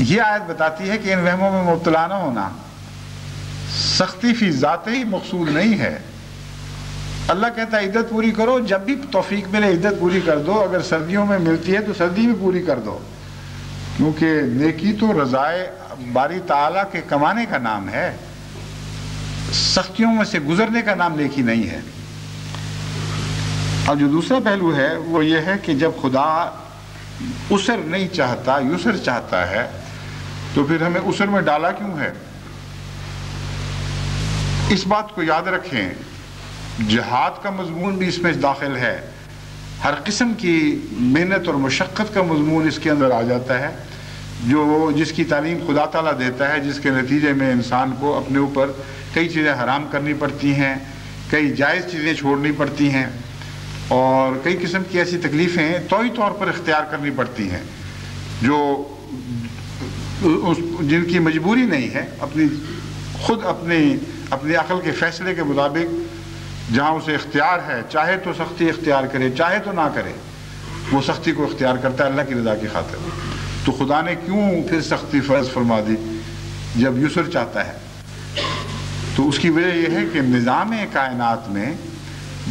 یہ آیت بتاتی ہے کہ ان وہموں میں مبتلا نہ ہونا۔ سختی فی ذات ہی مقصود نہیں ہے۔ اللہ کہتا ہے عدت پوری کرو، جب بھی توفیق ملے عدت پوری کر دو، اگر سردیوں میں ملتی ہے تو سردی میں پوری کر دو، کیونکہ نیکی تو رضائے باری تعالیٰ کے کمانے کا نام ہے، سختیوں میں سے گزرنے کا نام نیکی نہیں ہے۔ اور جو دوسرا پہلو ہے وہ یہ ہے کہ جب خدا عسر نہیں چاہتا، یسر چاہتا ہے، تو پھر ہمیں عسر میں ڈالا کیوں ہے؟ اس بات کو یاد رکھیں، جہاد کا مضمون بھی اس میں داخل ہے، ہر قسم کی محنت اور مشقت کا مضمون اس کے اندر آ جاتا ہے، جس کی تعلیم خدا تعالیٰ دیتا ہے، جس کے نتیجے میں انسان کو اپنے اوپر کئی چیزیں حرام کرنی پڑتی ہیں، کئی جائز چیزیں چھوڑنی پڑتی ہیں، اور کئی قسم کی ایسی تکلیفیں طوعی طور پر اختیار کرنی پڑتی ہیں جن کی مجبوری نہیں ہے، خود اپنی عقل کے فیصلے کے مطابق جہاں اسے اختیار ہے، چاہے تو سختی اختیار کرے، چاہے تو نہ کرے، وہ سختی کو اختیار کرتا ہے اللہ کی رضا کی خاطر۔ تو خدا نے کیوں پھر سختی فرض فرما دی جب یسر چاہتا ہے؟ تو اس کی وجہ یہ ہے کہ نظام کائنات میں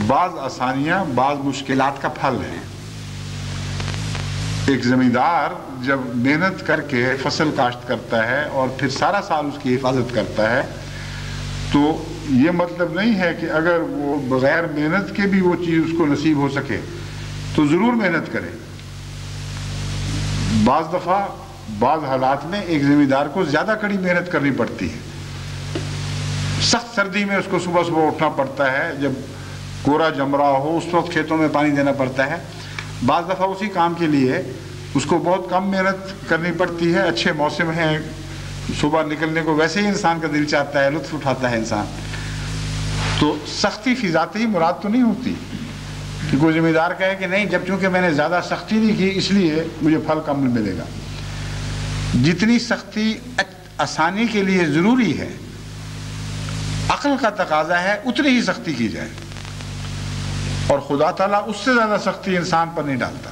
بعض آسانیاں بعض مشکلات کا پھل ہیں۔ ایک زمیندار جب محنت کر کے فصل کاشت کرتا ہے اور پھر سارا سال اس کی حفاظت کرتا ہے، تو یہ مطلب نہیں ہے کہ اگر وہ بغیر محنت کے بھی وہ چیز اس کو نصیب ہو سکے تو ضرور محنت کرے۔ بعض دفعہ بعض حالات میں ایک زمیندار کو زیادہ کڑی محنت کرنی پڑتی ہے، سخت سردی میں اس کو صبح صبح اٹھنا پڑتا ہے، جب کورا جم رہا ہو اس وقت کھیتوں میں پانی دینا پڑتا ہے۔ بعض دفعہ اسی کام کے لیے اس کو بہت کم محنت کرنی پڑتی ہے، اچھے موسم ہیں، صبح نکلنے کو ویسے ہی انسان کا دل چاہتا ہے، لطف اٹھاتا ہے انسان۔ تو سختی فی ذاتی ہی مراد تو نہیں ہوتی کہ کوئی ذمہ دار کہے کہ نہیں، جب چونکہ میں نے زیادہ سختی نہیں کی اس لیے مجھے پھل کم ملے گا۔ جتنی سختی آسانی کے لیے ضروری ہے، عقل کا تقاضا ہے اتنی ہی سختی کی جائے، اور خدا تعالیٰ اس سے زیادہ سختی انسان پر نہیں ڈالتا۔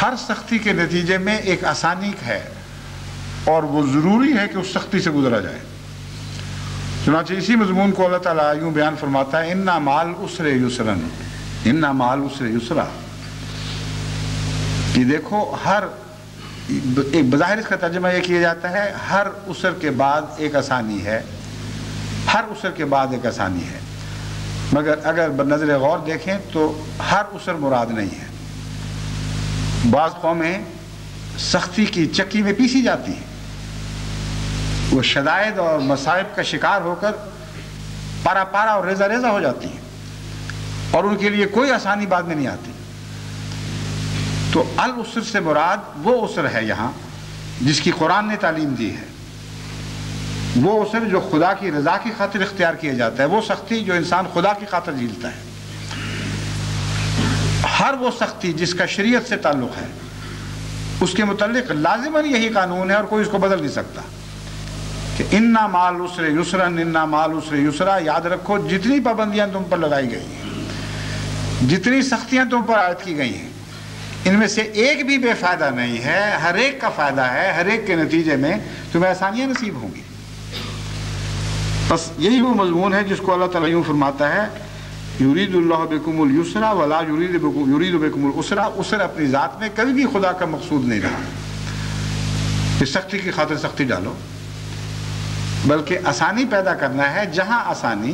ہر سختی کے نتیجے میں ایک آسانی ہے، اور وہ ضروری ہے کہ اس سختی سے گزرا جائے۔ چنانچہ اسی مضمون کو اللہ تعالیٰ یوں بیان فرماتا ہے، اِنَّ مَعَ الْعُسْرِ يُسْرًا، اِنَّ مَعَ الْعُسْرِ يُسْرًا، کہ دیکھو ایک بظاہر اس کا ترجمہ یہ کیا جاتا ہے ہر عسر کے بعد ایک آسانی ہے، ہر عسر کے بعد ایک آسانی ہے، مگر اگر بنظر غور دیکھیں تو ہر عسر مراد نہیں ہے۔ بعض قومیں سختی کی چکی میں پیسی جاتی ہیں، وہ شدائد اور مصائب کا شکار ہو کر پارا پارا اور ریزہ ریزہ ہو جاتی ہیں، اور ان کے لیے کوئی آسانی بعد میں نہیں آتی۔ تو العسر سے مراد وہ عسر ہے یہاں جس کی قرآن نے تعلیم دی ہے، وہ عسر جو خدا کی رضا کی خاطر اختیار کیا جاتا ہے، وہ سختی جو انسان خدا کی خاطر جھیلتا ہے۔ ہر وہ سختی جس کا شریعت سے تعلق ہے اس کے متعلق لازماً یہی قانون ہے اور کوئی اس کو بدل نہیں سکتا کہ انا مع العسر یسرا، انا مع العسر یسرا. یاد رکھو جتنی پابندیاں تم پر لگائی گئی ہیں، جتنی سختیاں تم پر عائد کی گئی ہیں، ان میں سے ایک بھی بے فائدہ نہیں ہے، ہر ایک کا فائدہ ہے، ہر ایک کے نتیجے میں تمہیں آسانیاں نصیب ہوں گی. بس یہی وہ مضمون ہے جس کو اللہ تعالیٰ یوں فرماتا ہے یرید اللہ بکم اليسر ولا یرید بکم العسر. عسر اپنی ذات میں کبھی بھی خدا کا مقصود نہیں رہا کہ سختی کی خاطر سختی ڈالو، بلکہ آسانی پیدا کرنا ہے. جہاں آسانی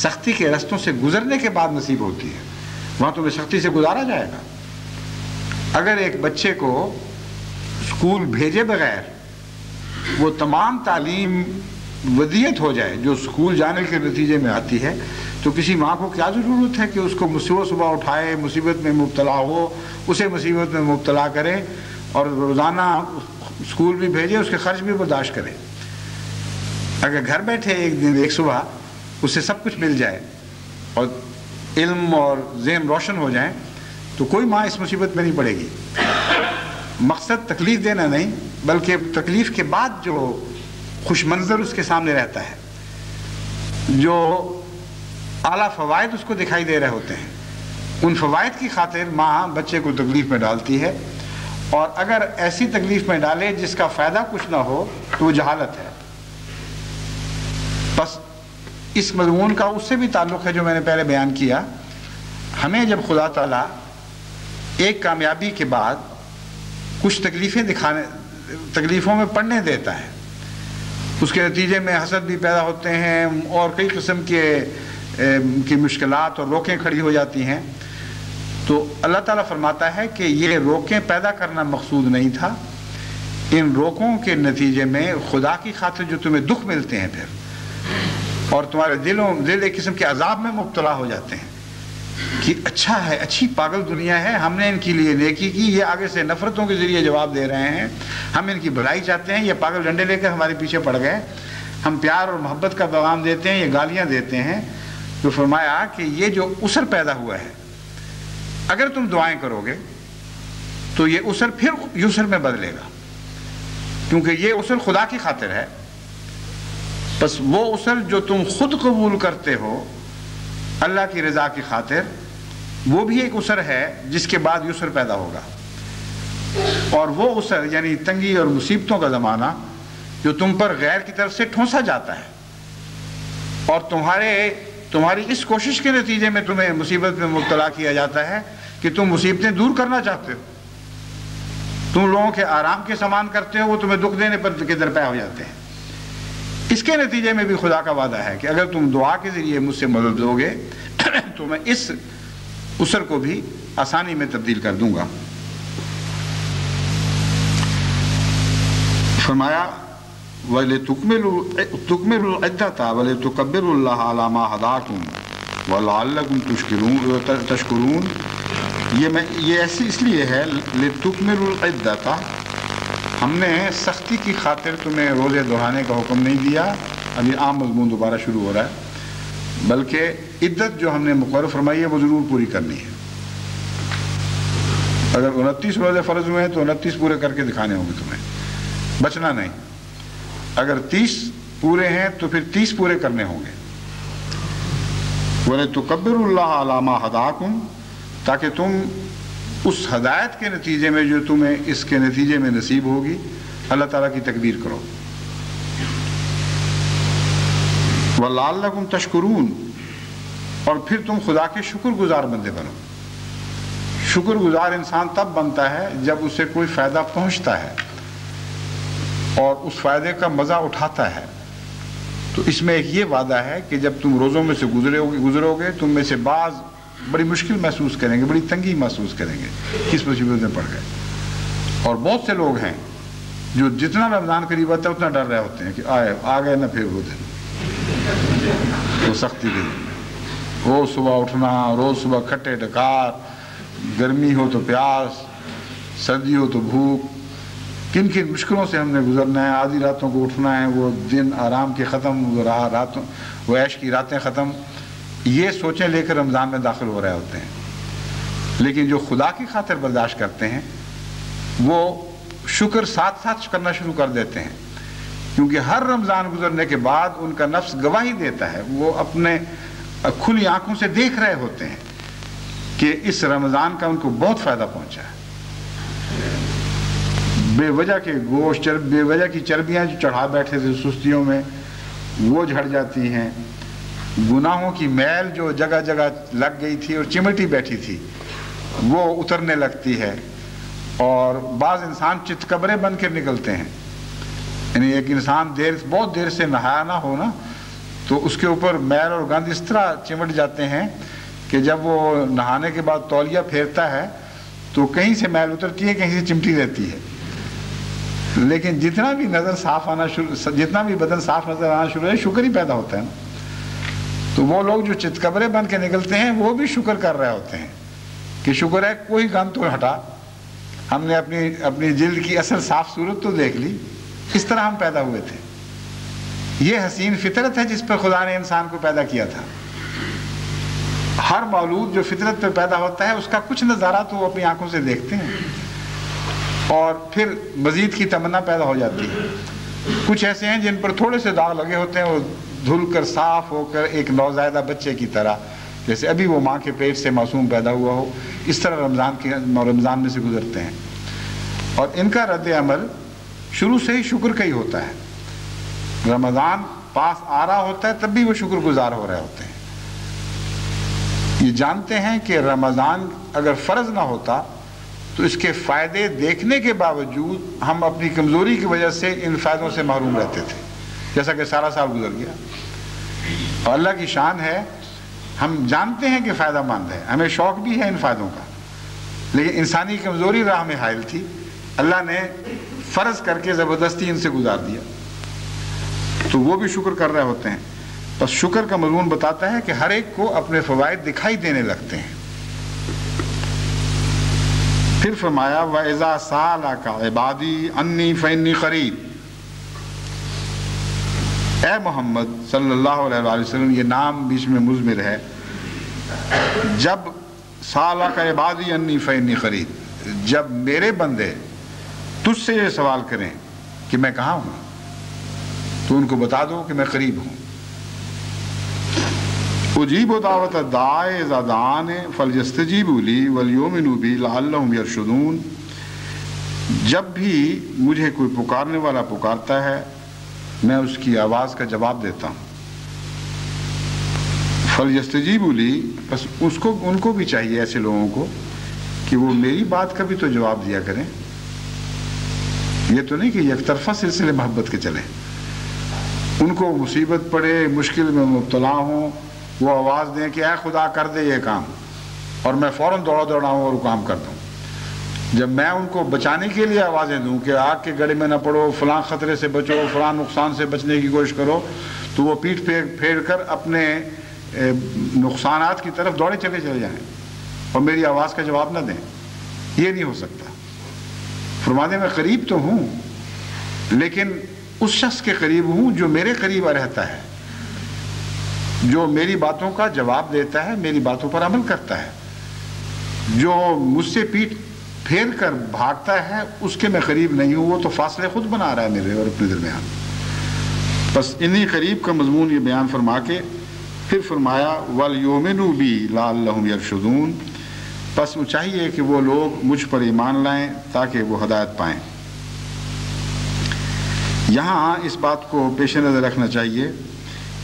سختی کے رستوں سے گزرنے کے بعد نصیب ہوتی ہے وہاں تمہیں سختی سے گزارا جائے گا. اگر ایک بچے کو اسکول بھیجے بغیر وہ تمام تعلیم ودیت ہو جائے جو اسکول جانے کے نتیجے میں آتی ہے، تو کسی ماں کو کیا ضرورت ہے کہ اس کو صبح اٹھائے، مصیبت میں مبتلا ہو، اسے مصیبت میں مبتلا کرے اور روزانہ اسکول بھی بھیجے، اس کے خرچ بھی برداشت کرے. اگر گھر بیٹھے ایک صبح اسے سب کچھ مل جائے اور علم اور ذہن روشن ہو جائیں تو کوئی ماں اس مصیبت میں نہیں پڑے گی. مقصد تکلیف دینا نہیں، بلکہ تکلیف کے بعد جو خوش منظر اس کے سامنے رہتا ہے، جو اعلیٰ فوائد اس کو دکھائی دے رہے ہوتے ہیں، ان فوائد کی خاطر ماں بچے کو تکلیف میں ڈالتی ہے. اور اگر ایسی تکلیف میں ڈالے جس کا فائدہ کچھ نہ ہو تو وہ جہالت ہے. بس اس مضمون کا اس سے بھی تعلق ہے جو میں نے پہلے بیان کیا. ہمیں جب خدا تعالیٰ ایک کامیابی کے بعد کچھ تکلیفوں میں پڑنے دیتا ہے، اس کے نتیجے میں حسد بھی پیدا ہوتے ہیں اور کئی قسم کی مشکلات اور روکیں کھڑی ہو جاتی ہیں، تو اللہ تعالیٰ فرماتا ہے کہ یہ روکیں پیدا کرنا مقصود نہیں تھا. ان روکوں کے نتیجے میں خدا کی خاطر جو تمہیں دکھ ملتے ہیں پھر، اور تمہارے دل ایک قسم کے عذاب میں مبتلا ہو جاتے ہیں کہ اچھا ہے، اچھی پاگل دنیا ہے، ہم نے ان کے لیے نیکی کی، یہ آگے سے نفرتوں کے ذریعے جواب دے رہے ہیں، ہم ان کی بھلائی چاہتے ہیں، یہ پاگل ڈنڈے لے کر ہمارے پیچھے پڑ گئے، ہم پیار اور محبت کا پیغام دیتے ہیں، یہ گالیاں دیتے ہیں. تو فرمایا کہ یہ جو عسر پیدا ہوا ہے، اگر تم دعائیں کرو گے تو یہ عسر پھر یسر میں بدلے گا، کیونکہ یہ عسر خدا کی خاطر ہے. بس وہ عسر جو تم خود قبول کرتے ہو اللہ کی رضا کی خاطر، وہ بھی ایک عسر ہے جس کے بعد یسر پیدا ہوگا. اور وہ عسر یعنی تنگی اور مصیبتوں کا زمانہ جو تم پر غیر کی طرف سے ٹھونسا جاتا ہے اور تمہاری اس کوشش کے نتیجے میں تمہیں مصیبت میں مبتلا کیا جاتا ہے کہ تم مصیبتیں دور کرنا چاہتے ہو، تم لوگوں کے آرام کے سامان کرتے ہو، وہ تمہیں دکھ دینے پر کے درپے ہو جاتے ہیں. اس کے نتیجے میں بھی خدا کا وعدہ ہے کہ اگر تم دعا کے ذریعے مجھ سے مدد لو گے تو میں اس عسر کو بھی آسانی میں تبدیل کر دوں گا. فرمایا وَلِتُكْمِلُوا الْعِدَّةَ وَلِتُكَبِّرُوا اللَّهَ عَلَى مَا هَدَاكُمْ وَلَعَلَّكُمْ تَشْكُرُونَ. یہ ایسی اس لیے ہے لِتُكْمِلُوا الْعِدَّةَ، ہم نے سختی کی خاطر تمہیں روزے دہرانے کا حکم نہیں دیا. ابھی عام مضمون دوبارہ شروع ہو رہا ہے، بلکہ عدت جو ہم نے مقرر فرمائی ہے وہ ضرور پوری کرنی ہے. اگر 29 روزے فرض ہوئے ہیں تو 29 پورے کر کے دکھانے ہوں گے تمہیں، بچنا نہیں. اگر 30 پورے ہیں تو پھر 30 پورے کرنے ہوں گے. وَلِتُكَبِّرُوا اللَّهَ عَلَى مَا هَدَاكُمْ، تاکہ تم اس ہدایت کے نتیجے میں جو تمہیں اس کے نتیجے میں نصیب ہوگی اللہ تعالیٰ کی تکبیر کرو. وَلَعَلَّكُمْ تَشْكُرُونَ، اور پھر تم خدا کے شکر گزار بندے بنو. شکر گزار انسان تب بنتا ہے جب اسے کوئی فائدہ پہنچتا ہے اور اس فائدے کا مزہ اٹھاتا ہے. تو اس میں ایک یہ وعدہ ہے کہ جب تم روزوں میں سے گزرو گے تم میں سے بعض بڑی مشکل محسوس کریں گے، بڑی تنگی محسوس کریں گے، کس مصیبت میں پڑ گئے. اور بہت سے لوگ ہیں جو جتنا رمضان قریب آتا ہے اتنا ڈر رہے ہوتے ہیں کہ آ گئے نہ پھر وہ دن، وہ سختی دن، روز صبح اٹھنا، روز صبح کھٹے ڈکار، گرمی ہو تو پیاس، سردی ہو تو بھوک، کن کن مشکلوں سے ہم نے گزرنا ہے. آدھی راتوں کو اٹھنا ہے، وہ دن آرام کے ختم، وہ عیش کی راتیں ختم. یہ سوچیں لے کر رمضان میں داخل ہو رہے ہوتے ہیں. لیکن جو خدا کی خاطر برداشت کرتے ہیں وہ شکر ساتھ ساتھ کرنا شروع کر دیتے ہیں، کیونکہ ہر رمضان گزرنے کے بعد ان کا نفس گواہی دیتا ہے، وہ اپنے کھلی آنکھوں سے دیکھ رہے ہوتے ہیں کہ اس رمضان کا ان کو بہت فائدہ پہنچا ہے۔ بے وجہ کے گوشت، بے وجہ کی چربیاں جو چڑھا بیٹھے تھے سستیوں میں وہ جھڑ جاتی ہیں، گناہوں کی میل جو جگہ جگہ لگ گئی تھی اور چمٹی بیٹھی تھی وہ اترنے لگتی ہے، اور بعض انسان چتکبرے بن کے نکلتے ہیں، یعنی ایک انسان بہت دیر سے نہایا نہ ہو نا تو اس کے اوپر میل اور گند اس طرح چمٹ جاتے ہیں کہ جب وہ نہانے کے بعد تولیہ پھیرتا ہے تو کہیں سے میل اترتی ہے، کہیں سے چمٹی رہتی ہے، لیکن جتنا بھی بدن صاف نظر آنا شروع ہے شکر ہی پیدا ہوتا ہے نا۔ تو وہ لوگ جو چتکبرے بن کے نکلتے ہیں وہ بھی شکر کر رہے ہوتے ہیں کہ شکر ہے کوئی گند تو ہٹا، ہم نے اپنی جلد کی اصل صاف صورت تو دیکھ لی، اس طرح ہم پیدا ہوئے تھے۔ یہ حسین فطرت ہے جس پر خدا نے انسان کو پیدا کیا تھا۔ ہر مولود جو فطرت پہ پیدا ہوتا ہے اس کا کچھ نظارہ تو وہ اپنی آنکھوں سے دیکھتے ہیں اور پھر مزید کی تمنا پیدا ہو جاتی ہے۔ کچھ ایسے ہیں جن پر تھوڑے سے داغ لگے ہوتے ہیں، وہ دھل کر صاف ہو کر ایک نوزائیدہ بچے کی طرح، جیسے ابھی وہ ماں کے پیٹ سے معصوم پیدا ہوا ہو، اس طرح رمضان میں سے گزرتے ہیں، اور ان کا رد عمل شروع سے ہی شکر کا ہی ہوتا ہے۔ رمضان پاس آ رہا ہوتا ہے تب بھی وہ شکر گزار ہو رہے ہوتے ہیں۔ یہ جانتے ہیں کہ رمضان اگر فرض نہ ہوتا تو اس کے فائدے دیکھنے کے باوجود ہم اپنی کمزوری کی وجہ سے ان فائدوں سے محروم رہتے تھے، جیسا کہ سارا سال گزر گیا۔ اور اللہ کی شان ہے، ہم جانتے ہیں کہ فائدہ مند ہے، ہمیں شوق بھی ہے ان فائدوں کا، لیکن انسانی کمزوری راہ میں حائل تھی، اللہ نے فرض کر کے زبردستی ان سے گزار دیا، تو وہ بھی شکر کر رہے ہوتے ہیں۔ بس شکر کا مضمون بتاتا ہے کہ ہر ایک کو اپنے فوائد دکھائی دینے لگتے ہیں۔ پھر فرمایا وَإِذَا سَأَلَكَ عِبَادِي عَنِّي فَإِنِّي قَرِيبٌ، اے محمد صلی اللہ علیہ وآلہ وسلم، یہ نام بیچ میں مضمر ہے، جب سَأَلَكَ عِبَادِي عَنِّي فَإِنِّي قَرِيبٌ، جب میرے بندے تجھ سے یہ سوال کریں کہ میں کہاں ہوں، تو ان کو بتا دو کہ میں قریب ہوں۔ اجیب دعوت الداعی اذا دعان فلیستجیبوا لی ولیؤمنوا بی لعلہم یرشدون، جب بھی مجھے کوئی پکارنے والا پکارتا ہے میں اس کی آواز کا جواب دیتا ہوں۔ فلیستجیبوا لی، بس ان کو بھی چاہیے ایسے لوگوں کو کہ وہ میری بات کا بھی تو جواب دیا کریں، یہ تو نہیں کہ یک طرفہ سلسلے محبت کے چلیں۔ ان کو مصیبت پڑے، مشکل میں مبتلا ہوں، وہ آواز دیں کہ اے خدا کر دے یہ کام، اور میں فوراً دوڑا ہوں اور وہ کام کر دوں۔ جب میں ان کو بچانے کے لیے آوازیں دوں کہ آگ کے گڑھے میں نہ پڑو، فلاں خطرے سے بچو، فلاں نقصان سے بچنے کی کوشش کرو، تو وہ پیٹھ پھیر کر اپنے نقصانات کی طرف دوڑے چلے جائیں اور میری آواز کا جواب نہ دیں، یہ نہیں ہو سکتا۔ فرمانے میں قریب تو ہوں، لیکن اس شخص کے قریب ہوں جو میرے قریب رہتا ہے، جو میری باتوں کا جواب دیتا ہے، میری باتوں پر عمل کرتا ہے۔ جو مجھ سے پیٹھ پھیر کر بھاگتا ہے اس کے میں قریب نہیں ہوں، وہ تو فاصلے خود بنا رہا ہے میرے اور اپنے درمیان۔ بس انہی قریب کا مضمون یہ بیان فرما کے پھر فرمایا وَلْيُؤْمِنُوا بِي لَعَلَّهُمْ يَرْشُدُونَ، بس وہ چاہیے کہ وہ لوگ مجھ پر ایمان لائیں تاکہ وہ ہدایت پائیں۔ یہاں اس بات کو پیش نظر رکھنا چاہیے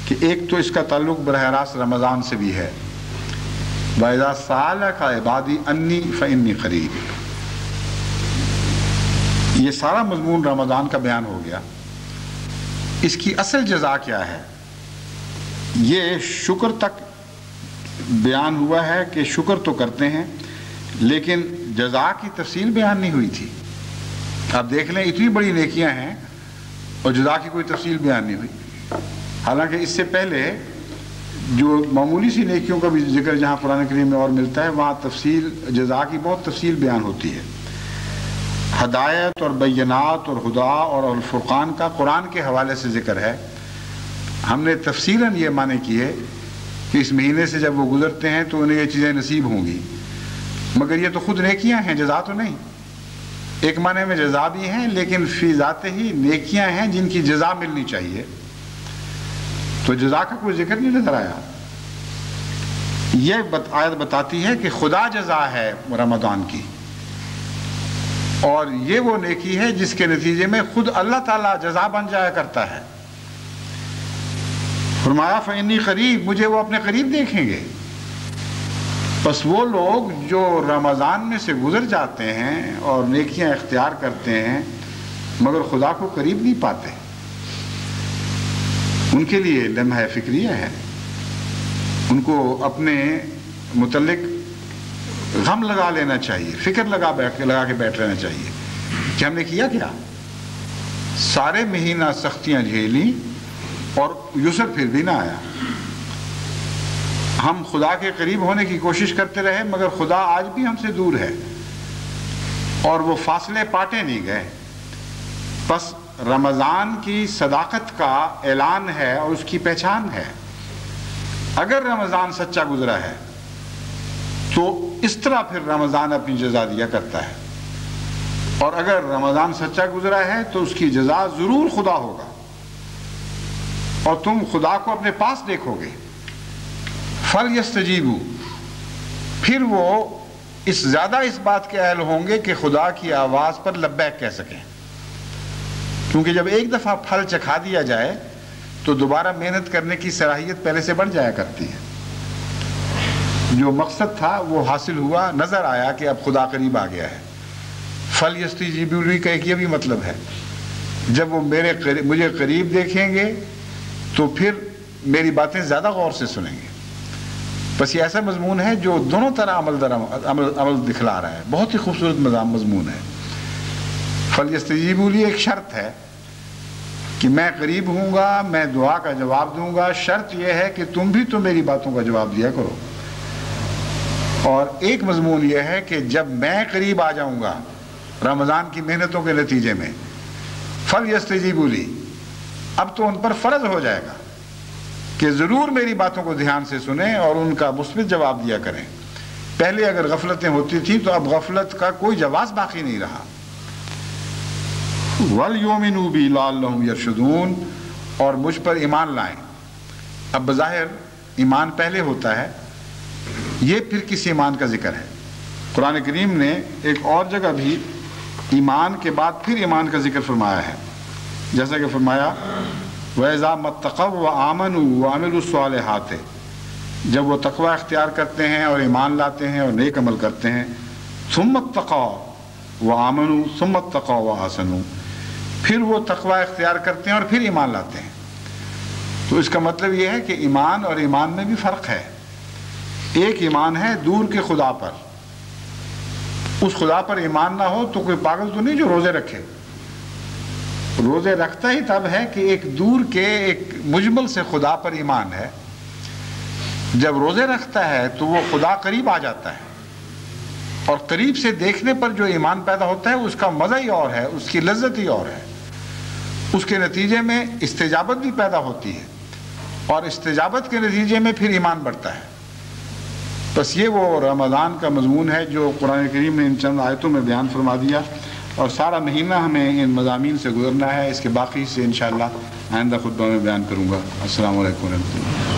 کہ ایک تو اس کا تعلق براہ راست رمضان سے بھی ہے، وَإِذَا سَأَلَكَ عِبَادِي عَنِّي فَإِنِّي قَرِيبٌ، یہ سارا مضمون رمضان کا بیان ہو گیا۔ اس کی اصل جزا کیا ہے؟ یہ شکر تک بیان ہوا ہے کہ شکر تو کرتے ہیں، لیکن جزا کی تفصیل بیان نہیں ہوئی تھی۔ آپ دیکھ لیں اتنی بڑی نیکیاں ہیں اور جزا کی کوئی تفصیل بیان نہیں ہوئی، حالانکہ اس سے پہلے جو معمولی سی نیکیوں کا بھی ذکر جہاں قرآن کریم میں اور ملتا ہے وہاں تفصیل جزا کی بہت تفصیل بیان ہوتی ہے۔ ہدایت اور بینات اور ہدا اور الفرقان کا قرآن کے حوالے سے ذکر ہے۔ ہم نے تفصیلاً یہ معنی کیے کہ اس مہینے سے جب وہ گزرتے ہیں تو انہیں یہ چیزیں نصیب ہوں گی، مگر یہ تو خود نیکیاں ہیں، جزا تو نہیں۔ ایک معنی میں جزا بھی ہیں لیکن فی ذات ہی نیکیاں ہیں جن کی جزا ملنی چاہیے، تو جزا کا کوئی ذکر نہیں نظر آیا۔ یہ آیت بتاتی ہے کہ خدا جزا ہے رمضان کی، اور یہ وہ نیکی ہے جس کے نتیجے میں خود اللہ تعالیٰ جزا بن جایا کرتا ہے۔ فرمایا فإنی قریب، مجھے وہ اپنے قریب دیکھیں گے۔ بس وہ لوگ جو رمضان میں سے گزر جاتے ہیں اور نیکیاں اختیار کرتے ہیں مگر خدا کو قریب نہیں پاتے، ان کے لیے لمحہ فکریہ ہے، ان کو اپنے متعلق غم لگا لینا چاہیے، فکر لگا کے بیٹھ لینا چاہیے کہ ہم نے کیا کیا، سارے مہینہ سختیاں جھیلی اور یسر پھر بھی نہ آیا، ہم خدا کے قریب ہونے کی کوشش کرتے رہے مگر خدا آج بھی ہم سے دور ہے اور وہ فاصلے پاٹے نہیں گئے۔ بس رمضان کی صداقت کا اعلان ہے اور اس کی پہچان ہے۔ اگر رمضان سچا گزرا ہے تو اس طرح پھر رمضان اپنی جزا دیا کرتا ہے، اور اگر رمضان سچا گزرا ہے تو اس کی جزا ضرور خدا ہوگا اور تم خدا کو اپنے پاس دیکھو گے۔ فَلْيَسْتَجِيبُوا، پھر وہ زیادہ اس بات کے اہل ہوں گے کہ خدا کی آواز پر لبیک کہہ سکیں، کیونکہ جب ایک دفعہ پھل چکھا دیا جائے تو دوبارہ محنت کرنے کی صلاحیت پہلے سے بڑھ جایا کرتی ہے۔ جو مقصد تھا وہ حاصل ہوا، نظر آیا کہ اب خدا قریب آ گیا ہے۔ فَلْيَسْتَجِيبُوا لِي کا ایک یہ بھی مطلب ہے، جب وہ مجھے قریب دیکھیں گے تو پھر میری باتیں زیادہ غور سے سنیں گے۔ بس یہ ایسا مضمون ہے جو دونوں طرح عمل دکھلا رہا ہے، بہت ہی خوبصورت مضمون ہے۔ فَلْيَسْتَجِيبُوا لِي ایک شرط ہے کہ میں قریب ہوں گا، میں دعا کا جواب دوں گا، شرط یہ ہے کہ تم بھی تو میری باتوں کا جواب دیا کرو۔ اور ایک مضمون یہ ہے کہ جب میں قریب آ جاؤں گا رمضان کی محنتوں کے نتیجے میں، فَلْيَسْتَجِيبُوا لِي، اب تو ان پر فرض ہو جائے گا کہ ضرور میری باتوں کو دھیان سے سنیں اور ان کا مثبت جواب دیا کریں۔ پہلے اگر غفلتیں ہوتی تھیں تو اب غفلت کا کوئی جواز باقی نہیں رہا۔ وَلْيُؤْمِنُوا بِي لَعَلَّهُمْ يَرْشُدُونَ، اور مجھ پر ایمان لائیں۔ اب بظاہر ایمان پہلے ہوتا ہے، یہ پھر کس ایمان کا ذکر ہے؟ قرآن کریم نے ایک اور جگہ بھی ایمان کے بعد پھر ایمان کا ذکر فرمایا ہے، جیسا کہ فرمایا وَإِذَا مَتَّقَوْا وَآمَنُوا وَعَمِلُوا الصَّالِحَاتِ، جب وہ تقوی اختیار کرتے ہیں اور ایمان لاتے ہیں اور نیک عمل کرتے ہیں، ثُمَّ اتَّقَوْا وَآمَنُوا ثُمَّ اتَّقَوْا وَأَحْسَنُوا، پھر وہ تقوی اختیار کرتے ہیں اور پھر ایمان لاتے ہیں۔ تو اس کا مطلب یہ ہے کہ ایمان اور ایمان میں بھی فرق ہے۔ ایک ایمان ہے دور کے خدا پر، اس خدا پر ایمان نہ ہو تو کوئی پاگل تو نہیں جو روزے رکھے، روزے رکھتا ہی تب ہے کہ ایک دور کے ایک مجمل سے خدا پر ایمان ہے۔ جب روزے رکھتا ہے تو وہ خدا قریب آ جاتا ہے، اور قریب سے دیکھنے پر جو ایمان پیدا ہوتا ہے اس کا مزہ ہی اور ہے، اس کی لذت ہی اور ہے، اس کے نتیجے میں استجابت بھی پیدا ہوتی ہے، اور استجابت کے نتیجے میں پھر ایمان بڑھتا ہے۔ بس یہ وہ رمضان کا مضمون ہے جو قرآن کریم نے ان چند آیتوں میں بیان فرما دیا، اور سارا مہینہ ہمیں ان مضامین سے گزرنا ہے۔ اس کے باقی سے انشاءاللہ آئندہ خطبہ میں بیان کروں گا۔ السلام علیکم ورحمۃ اللہ۔